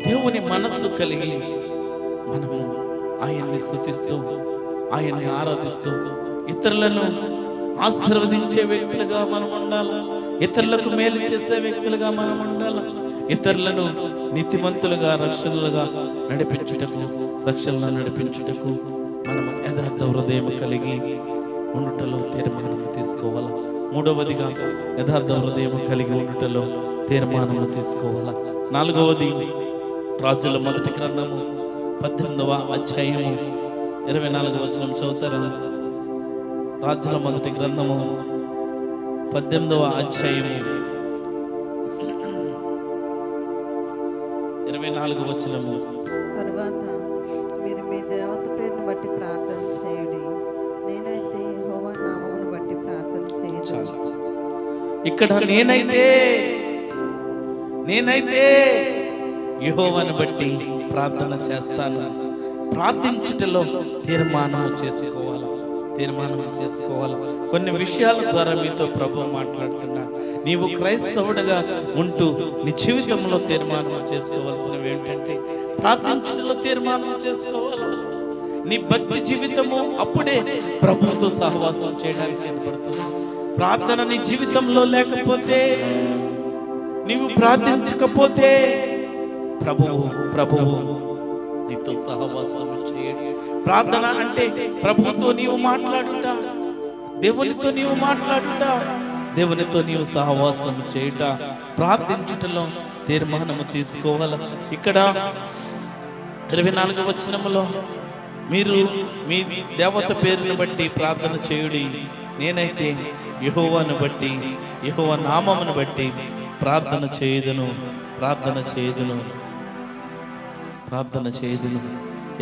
దేవుని మనస్సు కలిగి మనము ఆయన్ని స్తుతిస్తూ, ఆయన్ని ఆరాధిస్తూ, ఇతరులను ఆశీర్వదించే వ్యక్తులుగా మనం ఉండాలి. ఇతరులకు మేలు చేసే వ్యక్తులుగా మనం ఉండాలి. ఇతరులను నీతిమంతులుగా, రక్షణలను నడిపించుటకు మనము యథార్థ హృదయం కలిగి ఉండుటలో తీర్మానం తీసుకోవాలా. మూడవదిగా యథార్థ హృదయం కలిగి ఉండుటలో తీర్మానము తీసుకోవాలా. 4వది రాజుల మొదటి గ్రంథము 18వ అధ్యాయము 24వ వచనం చదువుతారా? రాజుల మొదటి గ్రంథము 18వ అధ్యాయము 24వ వచనము. తరువాత మీరు మీ దేవత పేరును బట్టి ప్రార్థన చేయండి, నేనైతే యెహోవా నామమును బట్టి ప్రార్థన చేయదు. ఇక్కడ నేనైతే యెహోవాను బట్టి ప్రార్థన చేస్తాను. ప్రార్థించుటలో తీర్మానం చేసుకోవాలి. కొన్ని విషయాల ద్వారా మీతో ప్రభు మాట్లాడుతున్నాడు. నీవు క్రైస్తవుడిగా ఉంటూ నీ జీవితంలో తీర్మానం చేసుకోవాల్సినవి ఏంటంటే, ప్రార్థించుటలో తీర్మానం చేసుకోవాలి. నీ భక్తి జీవితము అప్పుడే ప్రభువుతో సహవాసం చేయడానికి ఏర్పడుతుంది. ప్రార్థన నీ జీవితంలో లేకపోతే, నీవు ప్రార్థించకపోతే ప్రభువు నీతో సహవాసం చేయడు. ప్రార్థన అంటే ప్రభువుతో నీవు మాట్లాడుట, దేవునితో నీవు మాట్లాడుట, దేవునితో నీవు సహవాసం చేయుట, ప్రార్థించుటలో తీర్మానము తీసుకోవాలి. ఇక్కడ 24వ వచనములో, మీరు మీ దేవత పేరును బట్టి ప్రార్థన చేయుడి, నేనైతే యెహోవాను బట్టి, యెహోవా నామమును బట్టి ప్రార్థన చేయుదును.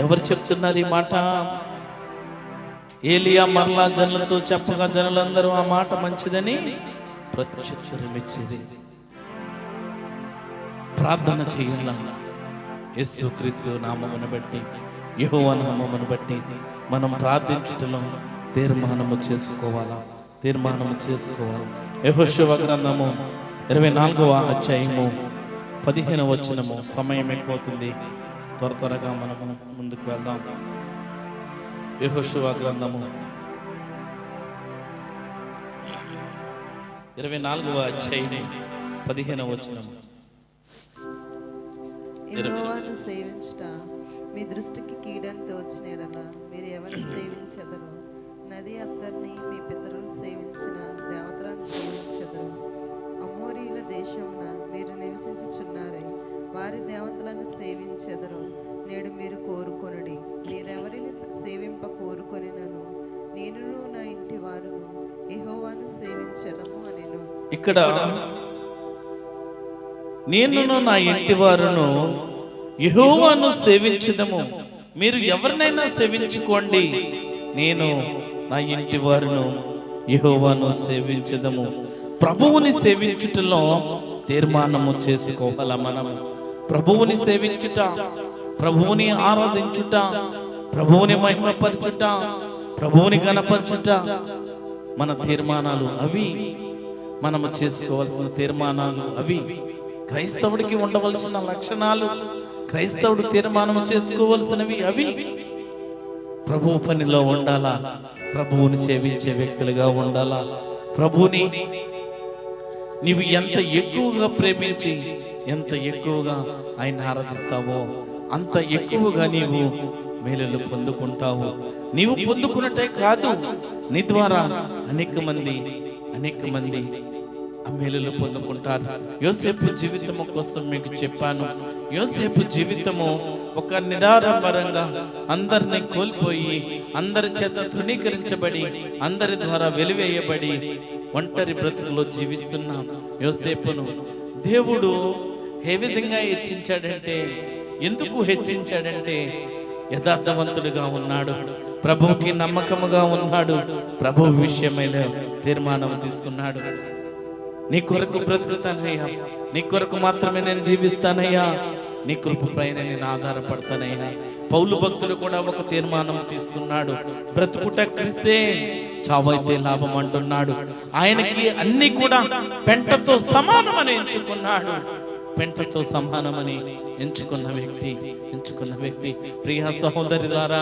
ఎవరు చెప్తున్నారు ఈ మాట? ఏలియా మరలా జనులతో చెప్పగా జనులందరూ ఆ మాట మంచిదని ప్రత్యుత్తరం ఇచ్చేది. ప్రార్థన చేయాల. యేసుక్రీస్తు నామమును బట్టి, యెహోవా నామమును బట్టి మనం ప్రార్థించుటలో తీర్మానము చేసుకోవాలి. యెహోషువ గ్రంథము 24వ అధ్యాయము 15వ వచనము. సమయం అయిపోతుంది, త్వరగా మనము ముందుకు వెళ్దాం. యెహోషువ గ్రంథము 24వ అధ్యాయం 15వ వచనం. యెహోవాను సేవించుట మీ దృష్టికి కీడని తోచినడలా మీరు ఎవరిని సేవించెదరు? నది అద్దరిని మీ పితరులు సేవించిన దేవతలను సేవించెదరు. అమోరీల దేశమున మీరు నివసించుచున్నారే, వారి దేవతలను సేవించెదరు. నేడు మీరు కోరుకొనుడి, మీరెవరిని సేవింప కోరుకొనినను నేనును నా ఇంటి వారును యెహోవాను సేవించెదము అనెను. ఇక్కడ నేనును నా ఇంటి వారును యెహోవాను సేవించుదము. మీరు ఎవరినైనా సేవించుకోండి, నేను నా ఇంటి వారును యెహోవాను సేవించుదము. ప్రభువుని సేవించుటలో తీర్మానము చేసుకోవాల. మనం ప్రభువుని సేవించుట, ప్రభువుని ఆరాధించుట, ప్రభువుని మహిమపరచుట, ప్రభువుని గణపరచుట మన తీర్మానాలు అవి. మనము చేసుకోవాల్సిన తీర్మానాలు అవి. క్రైస్తవుడికి ఉండవలసిన లక్షణాలు, క్రైస్తవుడు తీర్మానం చేసుకోవలసినవి అవి. ప్రభువు పనిలో ఉండాలా, ప్రభువుని సేవించే వ్యక్తులుగా ఉండాలా. ప్రభువుని నీవు ఎంత ఎక్కువగా ప్రేమించి, ఎంత ఎక్కువగా ఆయన ఆరాధిస్తావో అంత ఎక్కువగా నీవు మేలులు పొందుకుంటావు. నీవు పొందుకున్నట్టే కాదు, నీ ద్వారా అనేక మంది ఆ మేలులు పొందుకుంటారు. యోసేపు జీవితము కోసం మీకు చెప్పాను. యోసేపు జీవితము ఒక నిరాడంబరంగా అందరినీ కోల్పోయి, అందరి చేత తృణీకరించబడి, అందరి ద్వారా వెలివేయబడి ఒంటరి బ్రతుకులో జీవిస్తున్న యోసేపును దేవుడు ఏ విధంగా హెచ్చించాడంటే, ఎందుకు హెచ్చించాడంటే యథార్థవంతుడిగా ఉన్నాడు, ప్రభువుకి నమ్మకముగా ఉన్నాడు, ప్రభు విషయమైన తీర్మానం తీసుకున్నాడు. నీ కొరకు బ్రతుకుతానయ్యా, నీ కొరకు మాత్రమే నేను జీవిస్తానయ్యా, నీ కృపపైన నేను ఆధారపడతానయ్యా. పౌలు భక్తులు కూడా ఒక తీర్మానం తీసుకున్నాడు. బ్రతుకుట క్రీస్తే, చావైతే లాభం అంటున్నాడు. ఆయనకి అన్ని కూడా పెంటతో సమానమని ఎంచుకున్నాడు. పెంటతో సమానమని ఎంచుకున్న వ్యక్తి. ప్రియ సహోదరి ద్వారా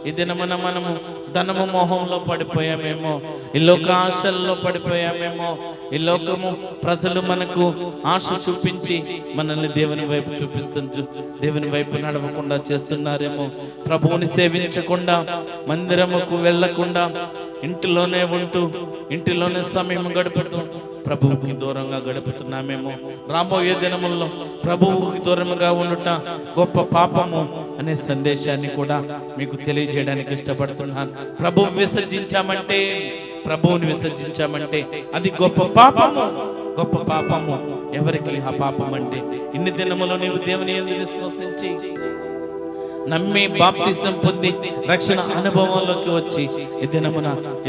ఈ దినమున మనము ధనము మోహంలో పడిపోయామేమో, ఈ లోక ఆశల్లో పడిపోయామేమో, ఈ లోకము ప్రజలు మనకు ఆశ చూపించి మనల్ని దేవుని వైపు చూపిస్తూ దేవుని వైపు నడవకుండా చేస్తున్నారేమో. ప్రభువుని సేవించకుండా, మందిరముకు వెళ్ళకుండా, ఇంటిలోనే ఉంటూ, ఇంటిలోనే సమయం గడుపుతూ ప్రభువుకి దూరంగా గడుపుతున్నామేమో. రాబోయే దినముల్లో ప్రభువుకి దూరంగా ఉండుట గొప్ప పాపము అనే సందేశాన్ని కూడా మీకు తెలియజేయడానికి ఇష్టపడుతున్నాను. ప్రభువుని విసర్జించామంటే అది గొప్ప పాపము. ఎవరికి ఆ పాపం అంటే, ఇన్ని దినములో నీవు దేవుని యందు విశ్వసించి నమ్మి బాప్తిసం పొంది రక్షణ అనుభవంలోకి వచ్చి ఈ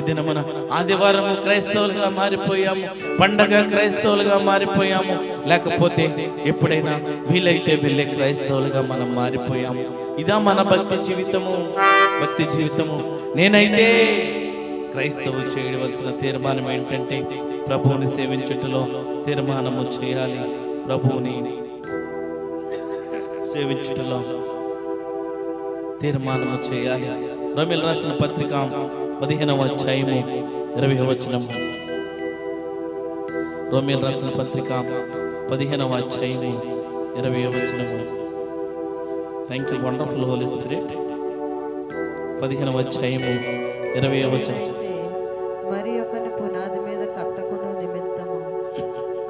దినమున ఆదివారము క్రైస్తవులుగా మారిపోయాము, పండగ క్రైస్తవులుగా మారిపోయాము, లేకపోతే ఎప్పుడైనా వీలైతే వెళ్ళే క్రైస్తవులుగా మనం మారిపోయాము. ఇదా మన భక్తి జీవితము. నేనైతే క్రైస్తవులు చేయవలసిన తీర్మానం ఏంటంటే, ప్రభువుని సేవించుటలో తీర్మానము చేయాలి. ప్రభువుని సేవించుటలో తీర్మానము చేయాలి. రోమీయులకు రాసిన పత్రిక 15వ అధ్యాయము 20వ వచనం. రోమీయులకు రాసిన పత్రిక 15వ అధ్యాయము 20వ వచనం. Thank you wonderful holy spirit. 15వ అధ్యాయము 20వ వచనం. మరి ఒకని పునాది మీద కట్టకుండా నిమిత్తము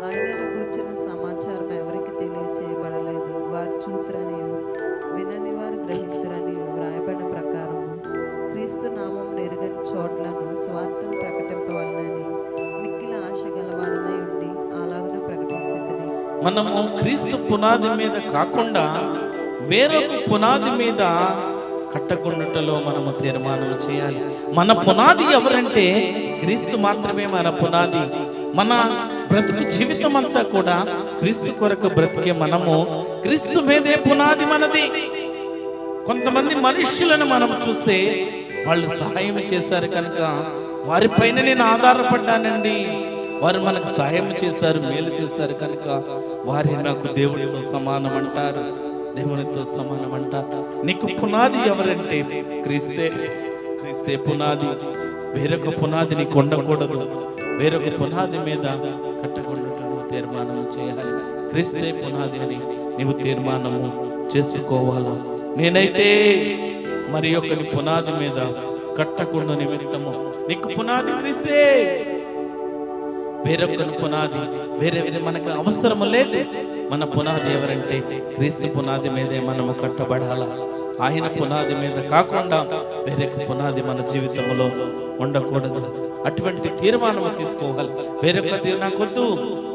ఆయనను కూర్చున్న సమాచారం ఎవరికి తెలియచేయబడలేదు. వారు చూతురని వినని వారు గ్రహింతురని వ్రాయబడిన ప్రకారము క్రీస్తు నామం ఎరుగని చోట్లను స్వార్థం ప్రకటింపవలనని మిక్కిలి ఆశ గలవాడనై ఉండి అలాగనే ప్రకటించితిని. మనము క్రీస్తు పునాది మీద కాకుండా వేరొక పునాది మీద కట్టకుండుటలో మనము తీర్మానం చేయాలి. మన పునాది ఎవరంటే క్రీస్తు మాత్రమే మన పునాది. మన బ్రతుకు జీవితం అంతా కూడా క్రీస్తు కొరకు బ్రతికే మనము క్రీస్తు మీదే పునాది మనది. కొంతమంది మనుష్యులను మనం చూస్తే వాళ్ళు సహాయం చేశారు కనుక వారిపైన నేను ఆధారపడ్డానండి, వారు మనకు సహాయం చేశారు, మేలు చేశారు కనుక వారి నాకు దేవునితో సమానం అంటారు. నీకు పునాది ఎవరంటే క్రీస్తే పునాది. వేరొక పునాది నీకు ఉండకూడదు, వేరొక పునాది మీద కట్టకుండా నువ్వు తీర్మానం చేయాలి. క్రీస్తే పునాది అని నీవు తీర్మానము చేసుకోవాలా. నేనైతే మరి ఒకరి పునాది మీద కట్టకుండా నిమిత్తము, నీకు పునాది క్రీస్తే, వేరొకరి పునాది వేరే మనకు అవసరము లేదు. మన పునాది ఎవరంటే క్రీస్తు పునాది మీదే మనము కట్టబడాలా. ఆయన పునాది మీద కాకుండా వేరొక పునాది మన జీవితంలో ఉండకూడదు. అటువంటి తీర్మానం తీసుకోవాలి. వేరొకటి నాకొద్దు,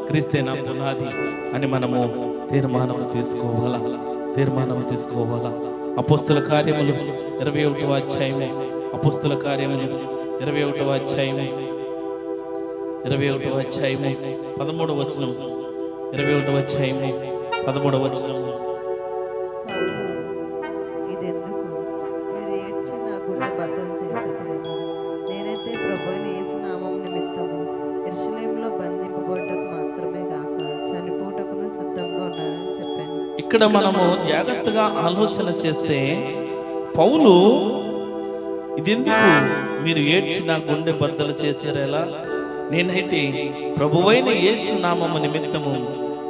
క్రీస్తే నా పునాది అని మనము తీర్మానం తీసుకోవాలా. అపోస్తల కార్యములు 21వ అధ్యాయము, అపోస్తల కార్యములు 21వ అధ్యాయము 13వ వచనం, 21వ అధ్యాయము 13వ వచనం. సౌలు, ఇదెందుకు? మీరు ఏడ్చి నా గుండె బద్దలు చేసేది. నేనైతే ప్రభువైన యేసు నామం నిమిత్తము యెరూషలేములో బంధింపబడ్డకు మాత్రమే గాక చనిపోటకును సిద్ధంగా ఉన్నానని చెప్పాను. ఇక్కడ మనము జాగ్రత్తగా ఆలోచన చేస్తే, పౌలు ఇదెందుకు మీరు ఏడ్చి నా గుండె బద్దలు చేసేరేలా? నేనైతే ప్రభువైన యేసు నామము నిమిత్తము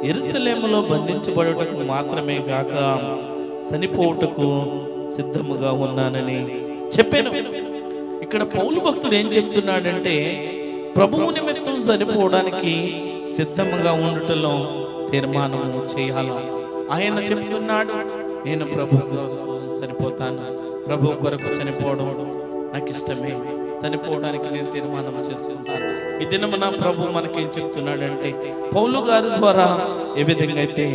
యెరూషలేములో బంధించబడుటకు మాత్రమే గాక చనిపోవుటకు సిద్ధముగా ఉన్నానని చెప్పాను. ఇక్కడ పౌలు భక్తుడు ఏం చెప్తున్నాడంటే, ప్రభువు నిమిత్తం చనిపోవడానికి సిద్ధముగా ఉండటంలో తీర్మానము చేయాలి. ఆయన చెప్తున్నాడు, నేను ప్రభు చనిపోతాను, ప్రభు కొరకు చనిపోవడం నాకు ఇష్టమే, చనిపోవడానికి నేను తీర్మానం చేసుకుంటాను. ఈ దినమున ప్రభు మనకేం చెప్తున్నాడంటే, పౌలు గారి ద్వారా ఏ విధంగా అయితే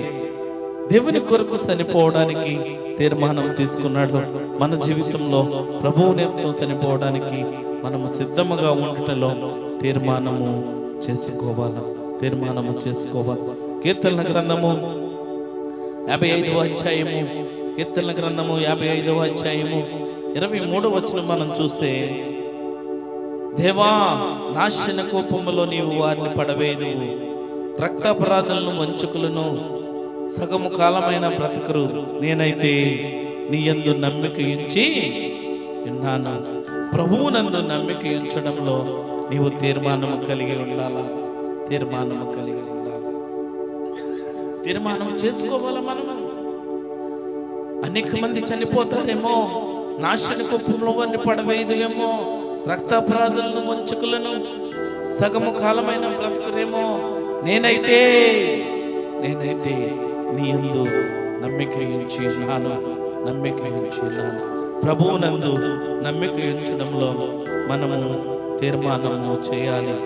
దేవుని కొరకు చనిపోవడానికి తీర్మానం తీసుకున్నాడు, మన జీవితంలో ప్రభువు నిమిత్తం చనిపోవడానికి మనము సిద్ధముగా ఉండటంలో తీర్మానము చేసుకోవాలి. కీర్తనల గ్రంథము 55వ అధ్యాయము, కీర్తనల గ్రంథము 55వ అధ్యాయము 23వ వచనం మనం చూస్తే, దేవా నాశన కోపములో నీవు వారిని పడవేయుదువు, రక్తాపరాధులను వంచకులను సగము కాలమైన బ్రతుకురు. నేనైతే నీ యందు నమ్మిక ఉంచి ఉన్నాను. ప్రభువునందు నమ్మిక ఉంచడంలో నీవు తీర్మానము కలిగి ఉండాలా. తీర్మానం చేసుకోవాలా. మనము అనేక మంది చనిపోతారేమో, నాశన కోపంలో వారిని పడవేయుదువేమో, రక్తాపరాధులను వంచకులను సగము కాలమైన బ్రతుకురేమో. నేనైతే నీ యందు నమ్మిక ఉంచి ఉన్నాను. ప్రభువునందు నమ్మిక ఉంచడంలో మనము తీర్మానము చేయాలి.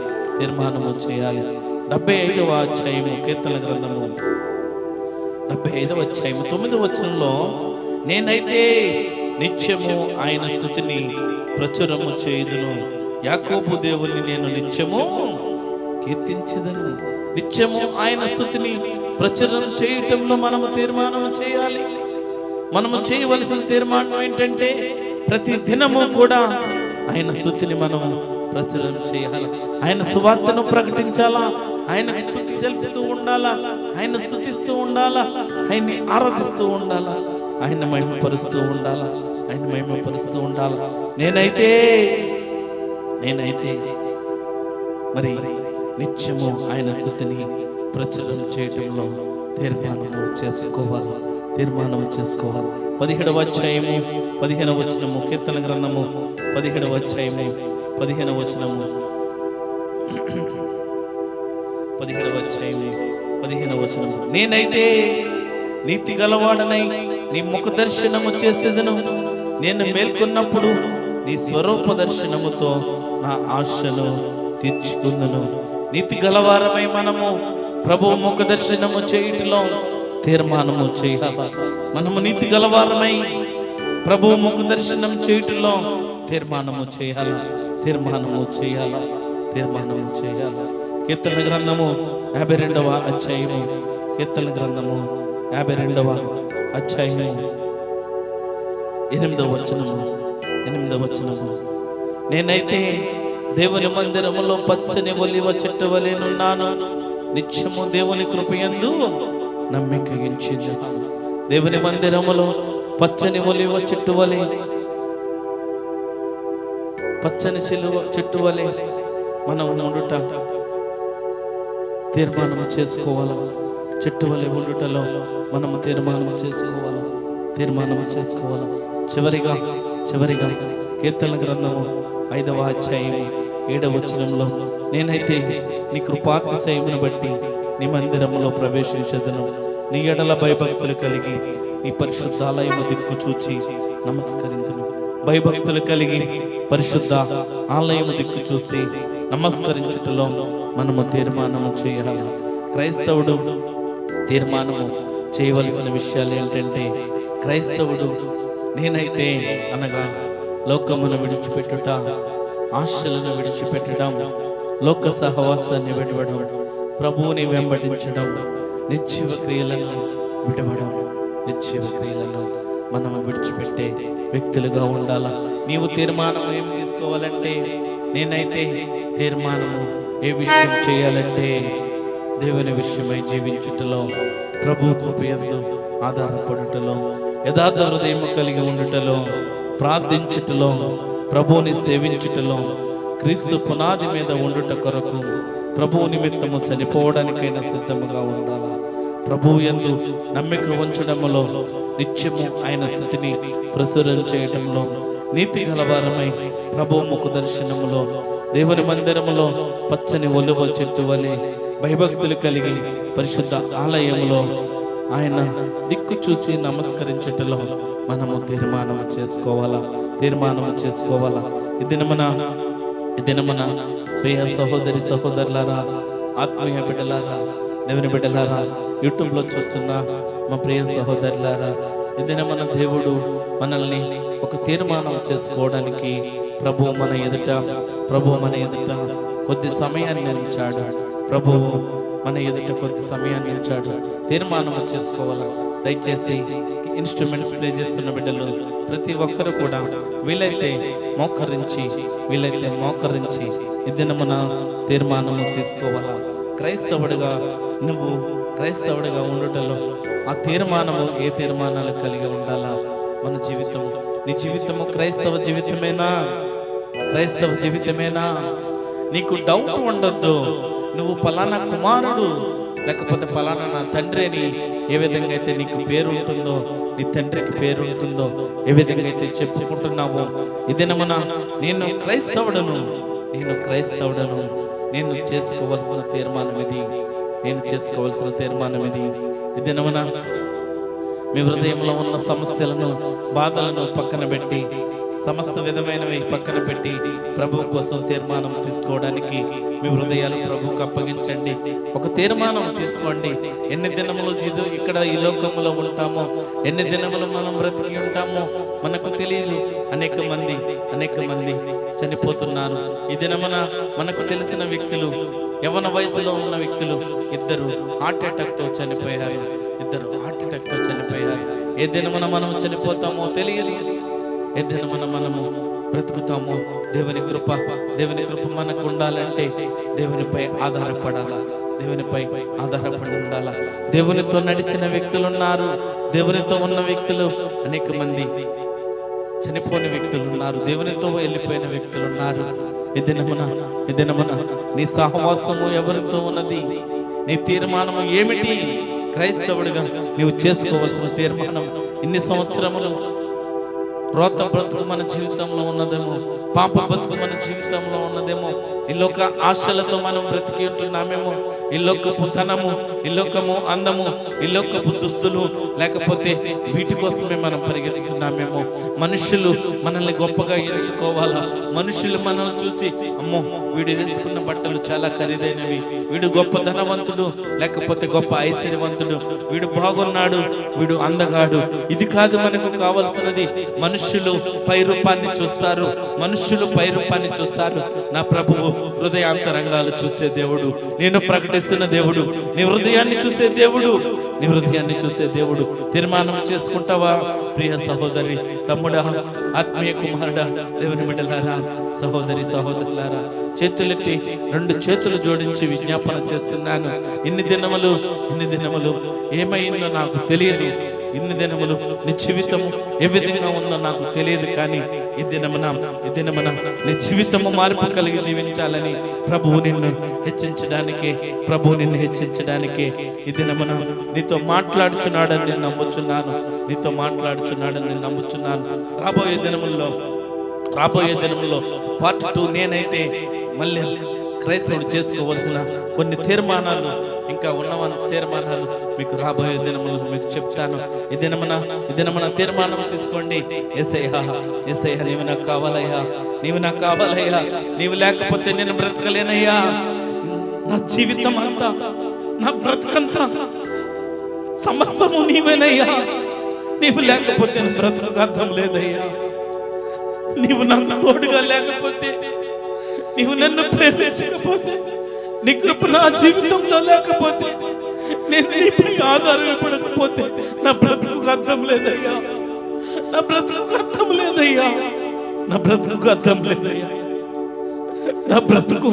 75వ అధ్యాయము, కీర్తనల గ్రంథము 75వ అధ్యాయము 9వ వచనంలో, నేనైతే నిత్యము ఆయన స్తుతిని ప్రచురము చేయుదును, యాకోబు దేవుని నేను నిత్యము కీర్తించెదను. నిత్యము ఆయన స్తుతిని ప్రచురం చేయటంలో మనము తీర్మానం చేయాలి. మనము చేయవలసిన తీర్మానం ఏంటంటే, ప్రతి దినము కూడా ఆయన స్తుతిని మనము ప్రచురం చేయాలి. ఆయన సువార్తను ప్రకటించాలా, ఆయన స్తుతి తెలుపుతూ ఉండాలా, ఆయన స్తుతిస్తూ ఉండాలా, ఆయన్ని ఆరాధిస్తూ ఉండాలా, ఆయన మహిమపరుస్తూ ఉండాలా. నేనైతే మరి నిత్యము ఆయన స్తుతిని ప్రచురం చేయటంలో తీర్మానము చేసుకోవాలి. 17వ అధ్యాయము 15వ వచనము, కీర్తన గ్రంథము 17వ అధ్యాయము 15వ వచనము, 17వ అధ్యాయము 15వ వచనము, నేనైతే నీతి గలవాడనై నీ ముఖ దర్శనము చేసేదను. నేను మేల్కొన్నప్పుడు నీ స్వరూప దర్శనముతో నా ఆశను తీర్చుకుందును. నీతి గలవారమై మనము ప్రభు ముఖ దర్శనము చేయుటలో తీర్మానము చేయాలి. మనము నీతి గలవారమై ప్రభు ముఖ దర్శనం చేయుటలో తీర్మానము చేయాలి. కీర్తన గ్రంథము 52వ అధ్యాయము, కీర్తన గ్రంథము 52వ అధ్యాయము 8వ వచనము, నేనైతే దేవుని మందిరములో పచ్చని ఒలివ చెట్టు వలెనున్నాను. నిత్యము దేవుని కృపయందు నమ్మిక ఉంచుచున్నాను. దేవుని మందిరములో పచ్చని ఒలివ చెట్టు వలె, పచ్చని చెట్టు వలె మనం ఉండుట తీర్మానం చేసుకోవాలా. చెట్టు వలె ఉండుటలో మనము తీర్మానం చేసుకోవాలా. చివరిగా కీర్తన గ్రంథము 5వ అధ్యాయం 7వ వచనంలో, నేనైతే నీ కృపాతిశయమును బట్టి నీ మందిరములో ప్రవేశించదును, నీ ఎడల భయభక్తులు కలిగి నీ పరిశుద్ధాలయము దిక్కు చూచి నమస్కరించును. భయభక్తులు కలిగి పరిశుద్ధ ఆలయము దిక్కు చూసి నమస్కరించుటలో మనము తీర్మానము చేయాలి. క్రైస్తవుడు తీర్మానము చేయవలసిన విషయాలు ఏంటంటే, క్రైస్తవుడు నేనైతే అనగా లోకమును విడిచిపెట్టుట, ఆశలను విడిచిపెట్టడం, లోక సహవాసాన్ని విడవడం, ప్రభువుని వెంబడించడం, నిత్య క్రియలను విడవడం, నిత్య క్రియలను మనము విడిచిపెట్టే వ్యక్తులుగా ఉండాలా. నీవు తీర్మానం ఏం తీసుకోవాలంటే, నేనైతే తీర్మానము ఏ విషయం చేయాలంటే దేవుని విషయమై జీవించుటలో, ప్రభు కృపయందు ఆధారపడుటలో, యథార్థ హృదయం కలిగి ఉండుటలో, ప్రార్థించుటలో, ప్రభువుని సేవించుటలో, క్రీస్తు పునాది మీద ఉండుట కొరకు ప్రభువు నిమిత్తము చనిపోవడానికైనా సిద్ధముగా ఉండాలా. ప్రభువు యందు నమ్మిక ఉంచడంలో, నిత్యము ఆయన స్థితిని ప్రచురం చేయడంలో, నీతి గలవారమై ప్రభు ముఖ దర్శనములో, దేవుని మందిరములో పచ్చని ఒలువ చెట్టు వలె భయభక్తులు కలిగి పరిశుద్ధ ఆలయములో ఆయన దిక్కు చూసి నమస్కరించటలో మనము తీర్మానం చేసుకోవాలా. ఈ దినమున ప్రియ సహోదరి సహోదరులారా, ఆత్మీయ బిడ్డలారా, దేవుని బిడ్డలారా, యూట్యూబ్లో చూస్తున్న మా ప్రియ సహోదరులారా, ఈ దినమున దేవుడు మనల్ని ఒక తీర్మానం చేసుకోవడానికి ప్రభు మన ఎదుట కొద్ది సమయాన్ని ఉంచాడు. ప్రభువు మన ఎదుట కొద్ది సమయాన్ని ఉంచాడు. తీర్మానం చేసుకోవాలా. దయచేసి ఇన్స్ట్రుమెంట్స్ ప్లే చేస్తున్న బిడ్డలు ప్రతి ఒక్కరు కూడా వీలైతే మోకరించి ఈ దినమున తీర్మానము తీసుకోవాలా. క్రైస్తవుడిగా ఉండుటలో ఆ తీర్మానము ఏ తీర్మానాలు కలిగి ఉండాలా. మన జీవితము, నీ జీవితము క్రైస్తవ జీవితమేనా? నీకు డౌట్ ఉండొద్దు. నువ్వు పలానా కుమారుడు లేకపోతే పలానా నా తండ్రి అని ఏ విధంగా అయితే నీకు పేరు ఉంటుందో, నీ తండ్రికి పేరు ఉంటుందో, ఏ విధంగా అయితే చెప్పుకుంటున్నావో, ఇదేనమన నేను క్రైస్తవుడను, నేను చేసుకోవలసిన తీర్మానం ఇది. ఇదేనమన మీ హృదయంలో ఉన్న సమస్యలను, బాధలను పక్కన పెట్టి, సమస్త విధమైనవి పక్కన పెట్టి ప్రభు కోసం తీర్మానం తీసుకోవడానికి మీ హృదయాలు ప్రభువుకు అప్పగించండి. ఒక తీర్మానం తీసుకోండి. ఎన్ని దినములు ఇక్కడ ఈ లోకంలో ఉంటామో, ఎన్ని దినములు మనం బ్రతికి ఉంటామో మనకు తెలియదు. అనేక మంది చనిపోతున్నారు. ఈ దినమున మనకు తెలిసిన వ్యక్తులు, యవ్వన వయసులో ఉన్న వ్యక్తులు ఇద్దరు హార్ట్ అటాక్ తో చనిపోయారు. ఏ దినమున మనం చనిపోతామో తెలియదు. ఏ దినమున మనము బ్రతుకుతామో. దేవుని కృప మనకు ఉండాలంటే దేవునిపై ఆధారపడి ఉండాలా. దేవునితో నడిచిన వ్యక్తులు ఉన్నారు, దేవునితో ఉన్న వ్యక్తులు అనేక మంది, చనిపోయిన వ్యక్తులు ఉన్నారు, దేవునితో వెళ్ళిపోయిన వ్యక్తులు ఉన్నారు. ఈ దినమున నీ సహవాసము ఎవరితో ఉన్నది? నీ తీర్మానము ఏమిటి? క్రైస్తవుడిగా నీవు చేసుకోవలసిన తీర్మానం. ఇన్ని సంవత్సరములు రోత బ్రతుకు మన జీవితంలో ఉన్నదేమో, పాప బ్రతుకు మన జీవితంలో ఉన్నదేమో, ఈ లోక ఆశలతో మనం బ్రతికి ఉంటున్నామేమో, ఈ లోకపు ధనము, ఈ లోకము అందము, ఈ లోకపు దుస్తులు, లేకపోతే వీటి కోసమే మనం పరిగెత్తుతున్నామేమో. మనుషులు మనల్ని గొప్పగా ఎంచుకోవాలా. మనుషులు మనల్ని చూసి, అమ్మో వీడు వేసుకున్న బట్టలు చాలా ఖరీదైనవి, వీడు గొప్ప ధనవంతుడు, లేకపోతే గొప్ప ఐశ్వర్యవంతుడు, వీడు బాగున్నాడు, వీడు అందగాడు. ఇది కాదు మనకు కావాల్సినది. మనుషులు పై రూపాన్ని చూస్తారు. నా ప్రభువు హృదయాంతరంగాలు చూసే దేవుడు, నేను ప్రకటిస్తున్న దేవుడు, నీ హృదయాన్ని చూసే దేవుడు. తీర్మానం చేసుకుంటావా ప్రియ సహోదరి, తమ్ముడా, ఆత్మీయ కుమారుడా, దేవుని బిడ్డలారా, సహోదరులారా, చేతులెత్తి 2 చేతులు జోడించి విజ్ఞాపన చేస్తున్నాను. ఇన్ని దినములు ఏమైందో నాకు తెలియదు. ఇన్ని దినములు నీ జీవితము ఏ విధంగా ఉందో నాకు తెలియదు, కానీ ఈ దినమున నీ జీవితము మార్పు కలిగి జీవించాలని ప్రభువు నిన్ను హెచ్చించడానికి ఈ దినమున నీతో మాట్లాడుచున్నాడని నేను నమ్ముచున్నాను. రాబోయే దినముల్లో పార్ట్ 2 నేనైతే మళ్ళీ క్రైస్తవుడు చేసుకోవాల్సిన కొన్ని తీర్మానాలు, ఇంకా ఉన్న తీర్మానాలు మీకు రాబోయే దినములు మీకు చెప్తాను. ఈ దినమున తీర్మానం తీసుకోండి. యేసయ్యా నీవు నాకు కావాలయ్యా, నీవు లేకపోతే నేను బ్రతకలేనయ్యా. నా జీవితం అంతా, నా బ్రతుకంతా సమస్తము నీవేనయ్యా. నీవు లేకపోతే బ్రతుకు అర్థం లేదయ్యా. నీవు నాకు తోడుగా లేకపోతే, నీవు నన్ను ప్రేమించకపోతే, నీ కృప నా జీవితంలో లేకపోతే, నేను నీపై ఆధారపడకపోతే నా బ్రతుకు అర్థం లేదయ్యా. నా బ్రతుకు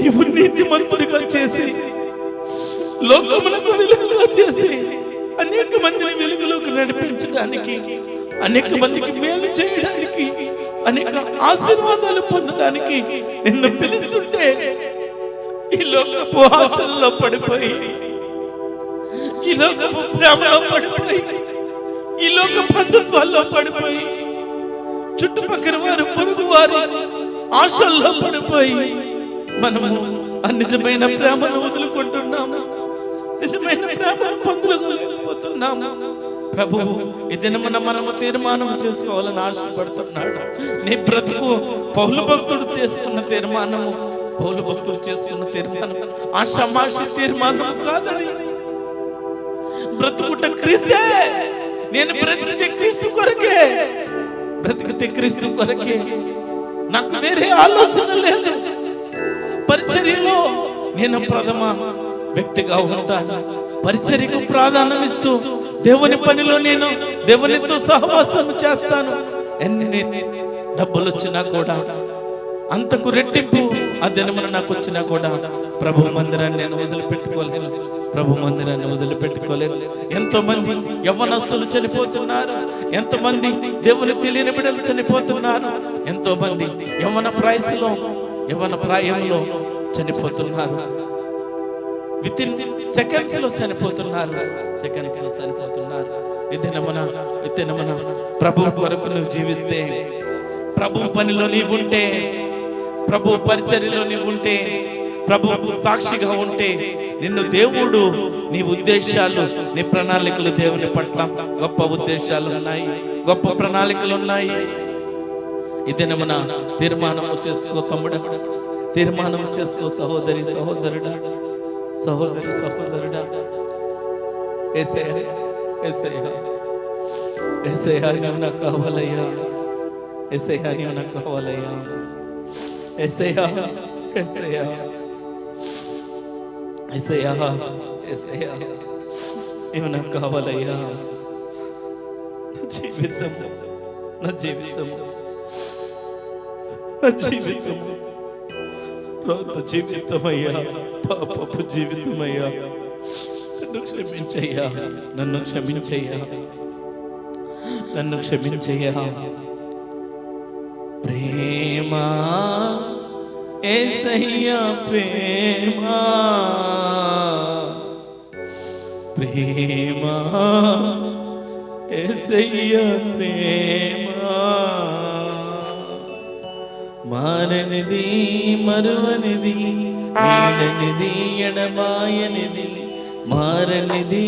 నీవు నీతిమంతుడిగా చేసి, లోకములకు వెలుగుగా చేసి, అనేక మందిని వెలుగులోకి నడిపించడానికి, అనేక మందికి మేలు చేయడానికి, అనేక ఆశీర్వాదాలు పొందడానికి నిన్ను పిలుస్తుంటే ఈ లోకపు ఆశల్లో పడిపోయి, ఈ లోకపు ప్రేమలో పడిపోయి, ఈ లోక బంధుత్వాల్లో పడిపోయి, చుట్టుపక్కల వారు పొరుగు వారి ఆశల్లో పడిపోయి మనము ఆ నిజమైన ప్రేమను వదులుకుంటున్నాము. నిజమైన ప్రేమను పొందలేకపోతున్నాము. ప్రభువు ఈ దినమున మనము తీర్మానం చేసుకోవాలని ఆశపడుతున్నాడు. నీ బ్రతుకు పౌలు భక్తుడు చేసుకున్న తీర్మానము ఆషామాషి తీర్మానం కాదని. బ్రతుకుట క్రీస్తే. నేను బ్రతికితే క్రీస్తు కొరకే. నాకు వేరే ఆలోచన లేదు. పరిచర్యలో నేను ప్రథమ వ్యక్తిగా ఉంటాను. పరిచర్యకు ప్రాధాన్యం ఇస్తూ దేవుని పనిలో నేను దేవునితో సహవాసం చేస్తాను. ఎన్ని డబ్బులు వచ్చినా కూడా, అంతకు రెట్టింపు ఆ దినమున నాకు వచ్చినా కూడా ప్రభు మందిరాన్ని నేను వదిలిపెట్టుకోలేను. ఎంతో మంది యవ్వనస్తులు చనిపోతున్నారు. ఎంతో మంది దేవుని తెలియని బిడ్డలు చనిపోతున్నారు. ఎంతో మంది యవ్వన ప్రాయంలో చనిపోతున్నారు. వితిన్ సెకండ్స్ లో చనిపోతున్నారు. ఈ దినమున ప్రభు కొరకు నువ్వు జీవిస్తే, ప్రభు పనిలో నీవుంటే, ప్రభు పరిచర్యలో నీవుంటే, ప్రభువుకు సాక్షిగా ఉంటే, నిన్ను దేవుడు, నీ ఉద్దేశాలు, నీ ప్రణాళికలు దేవుని పట్ల గొప్ప ఉద్దేశాలు ఉన్నాయి, గొప్ప ప్రణాళికలు ఉన్నాయి. ఈ దినమున తీర్మానం చేసుకో తమ్ముడా, తీర్మానం చేసుకో సహోదరుడా. యేసయ్యా నీవు నాకు కావాలయ్యా. నీవు నాకు కావాలయ్యా. నా జీవితము రోత జీవితమయ్యా, పాపపు జీవితమయ్యా. నన్ను క్షమించయ్యా. ప్రేమా యేసయ్యా, ప్రేమా యేసయ్యా, ప్రేమా మారనిది, మరువనిది, నీడనిది, ఎడబాయనిది, మారనిది.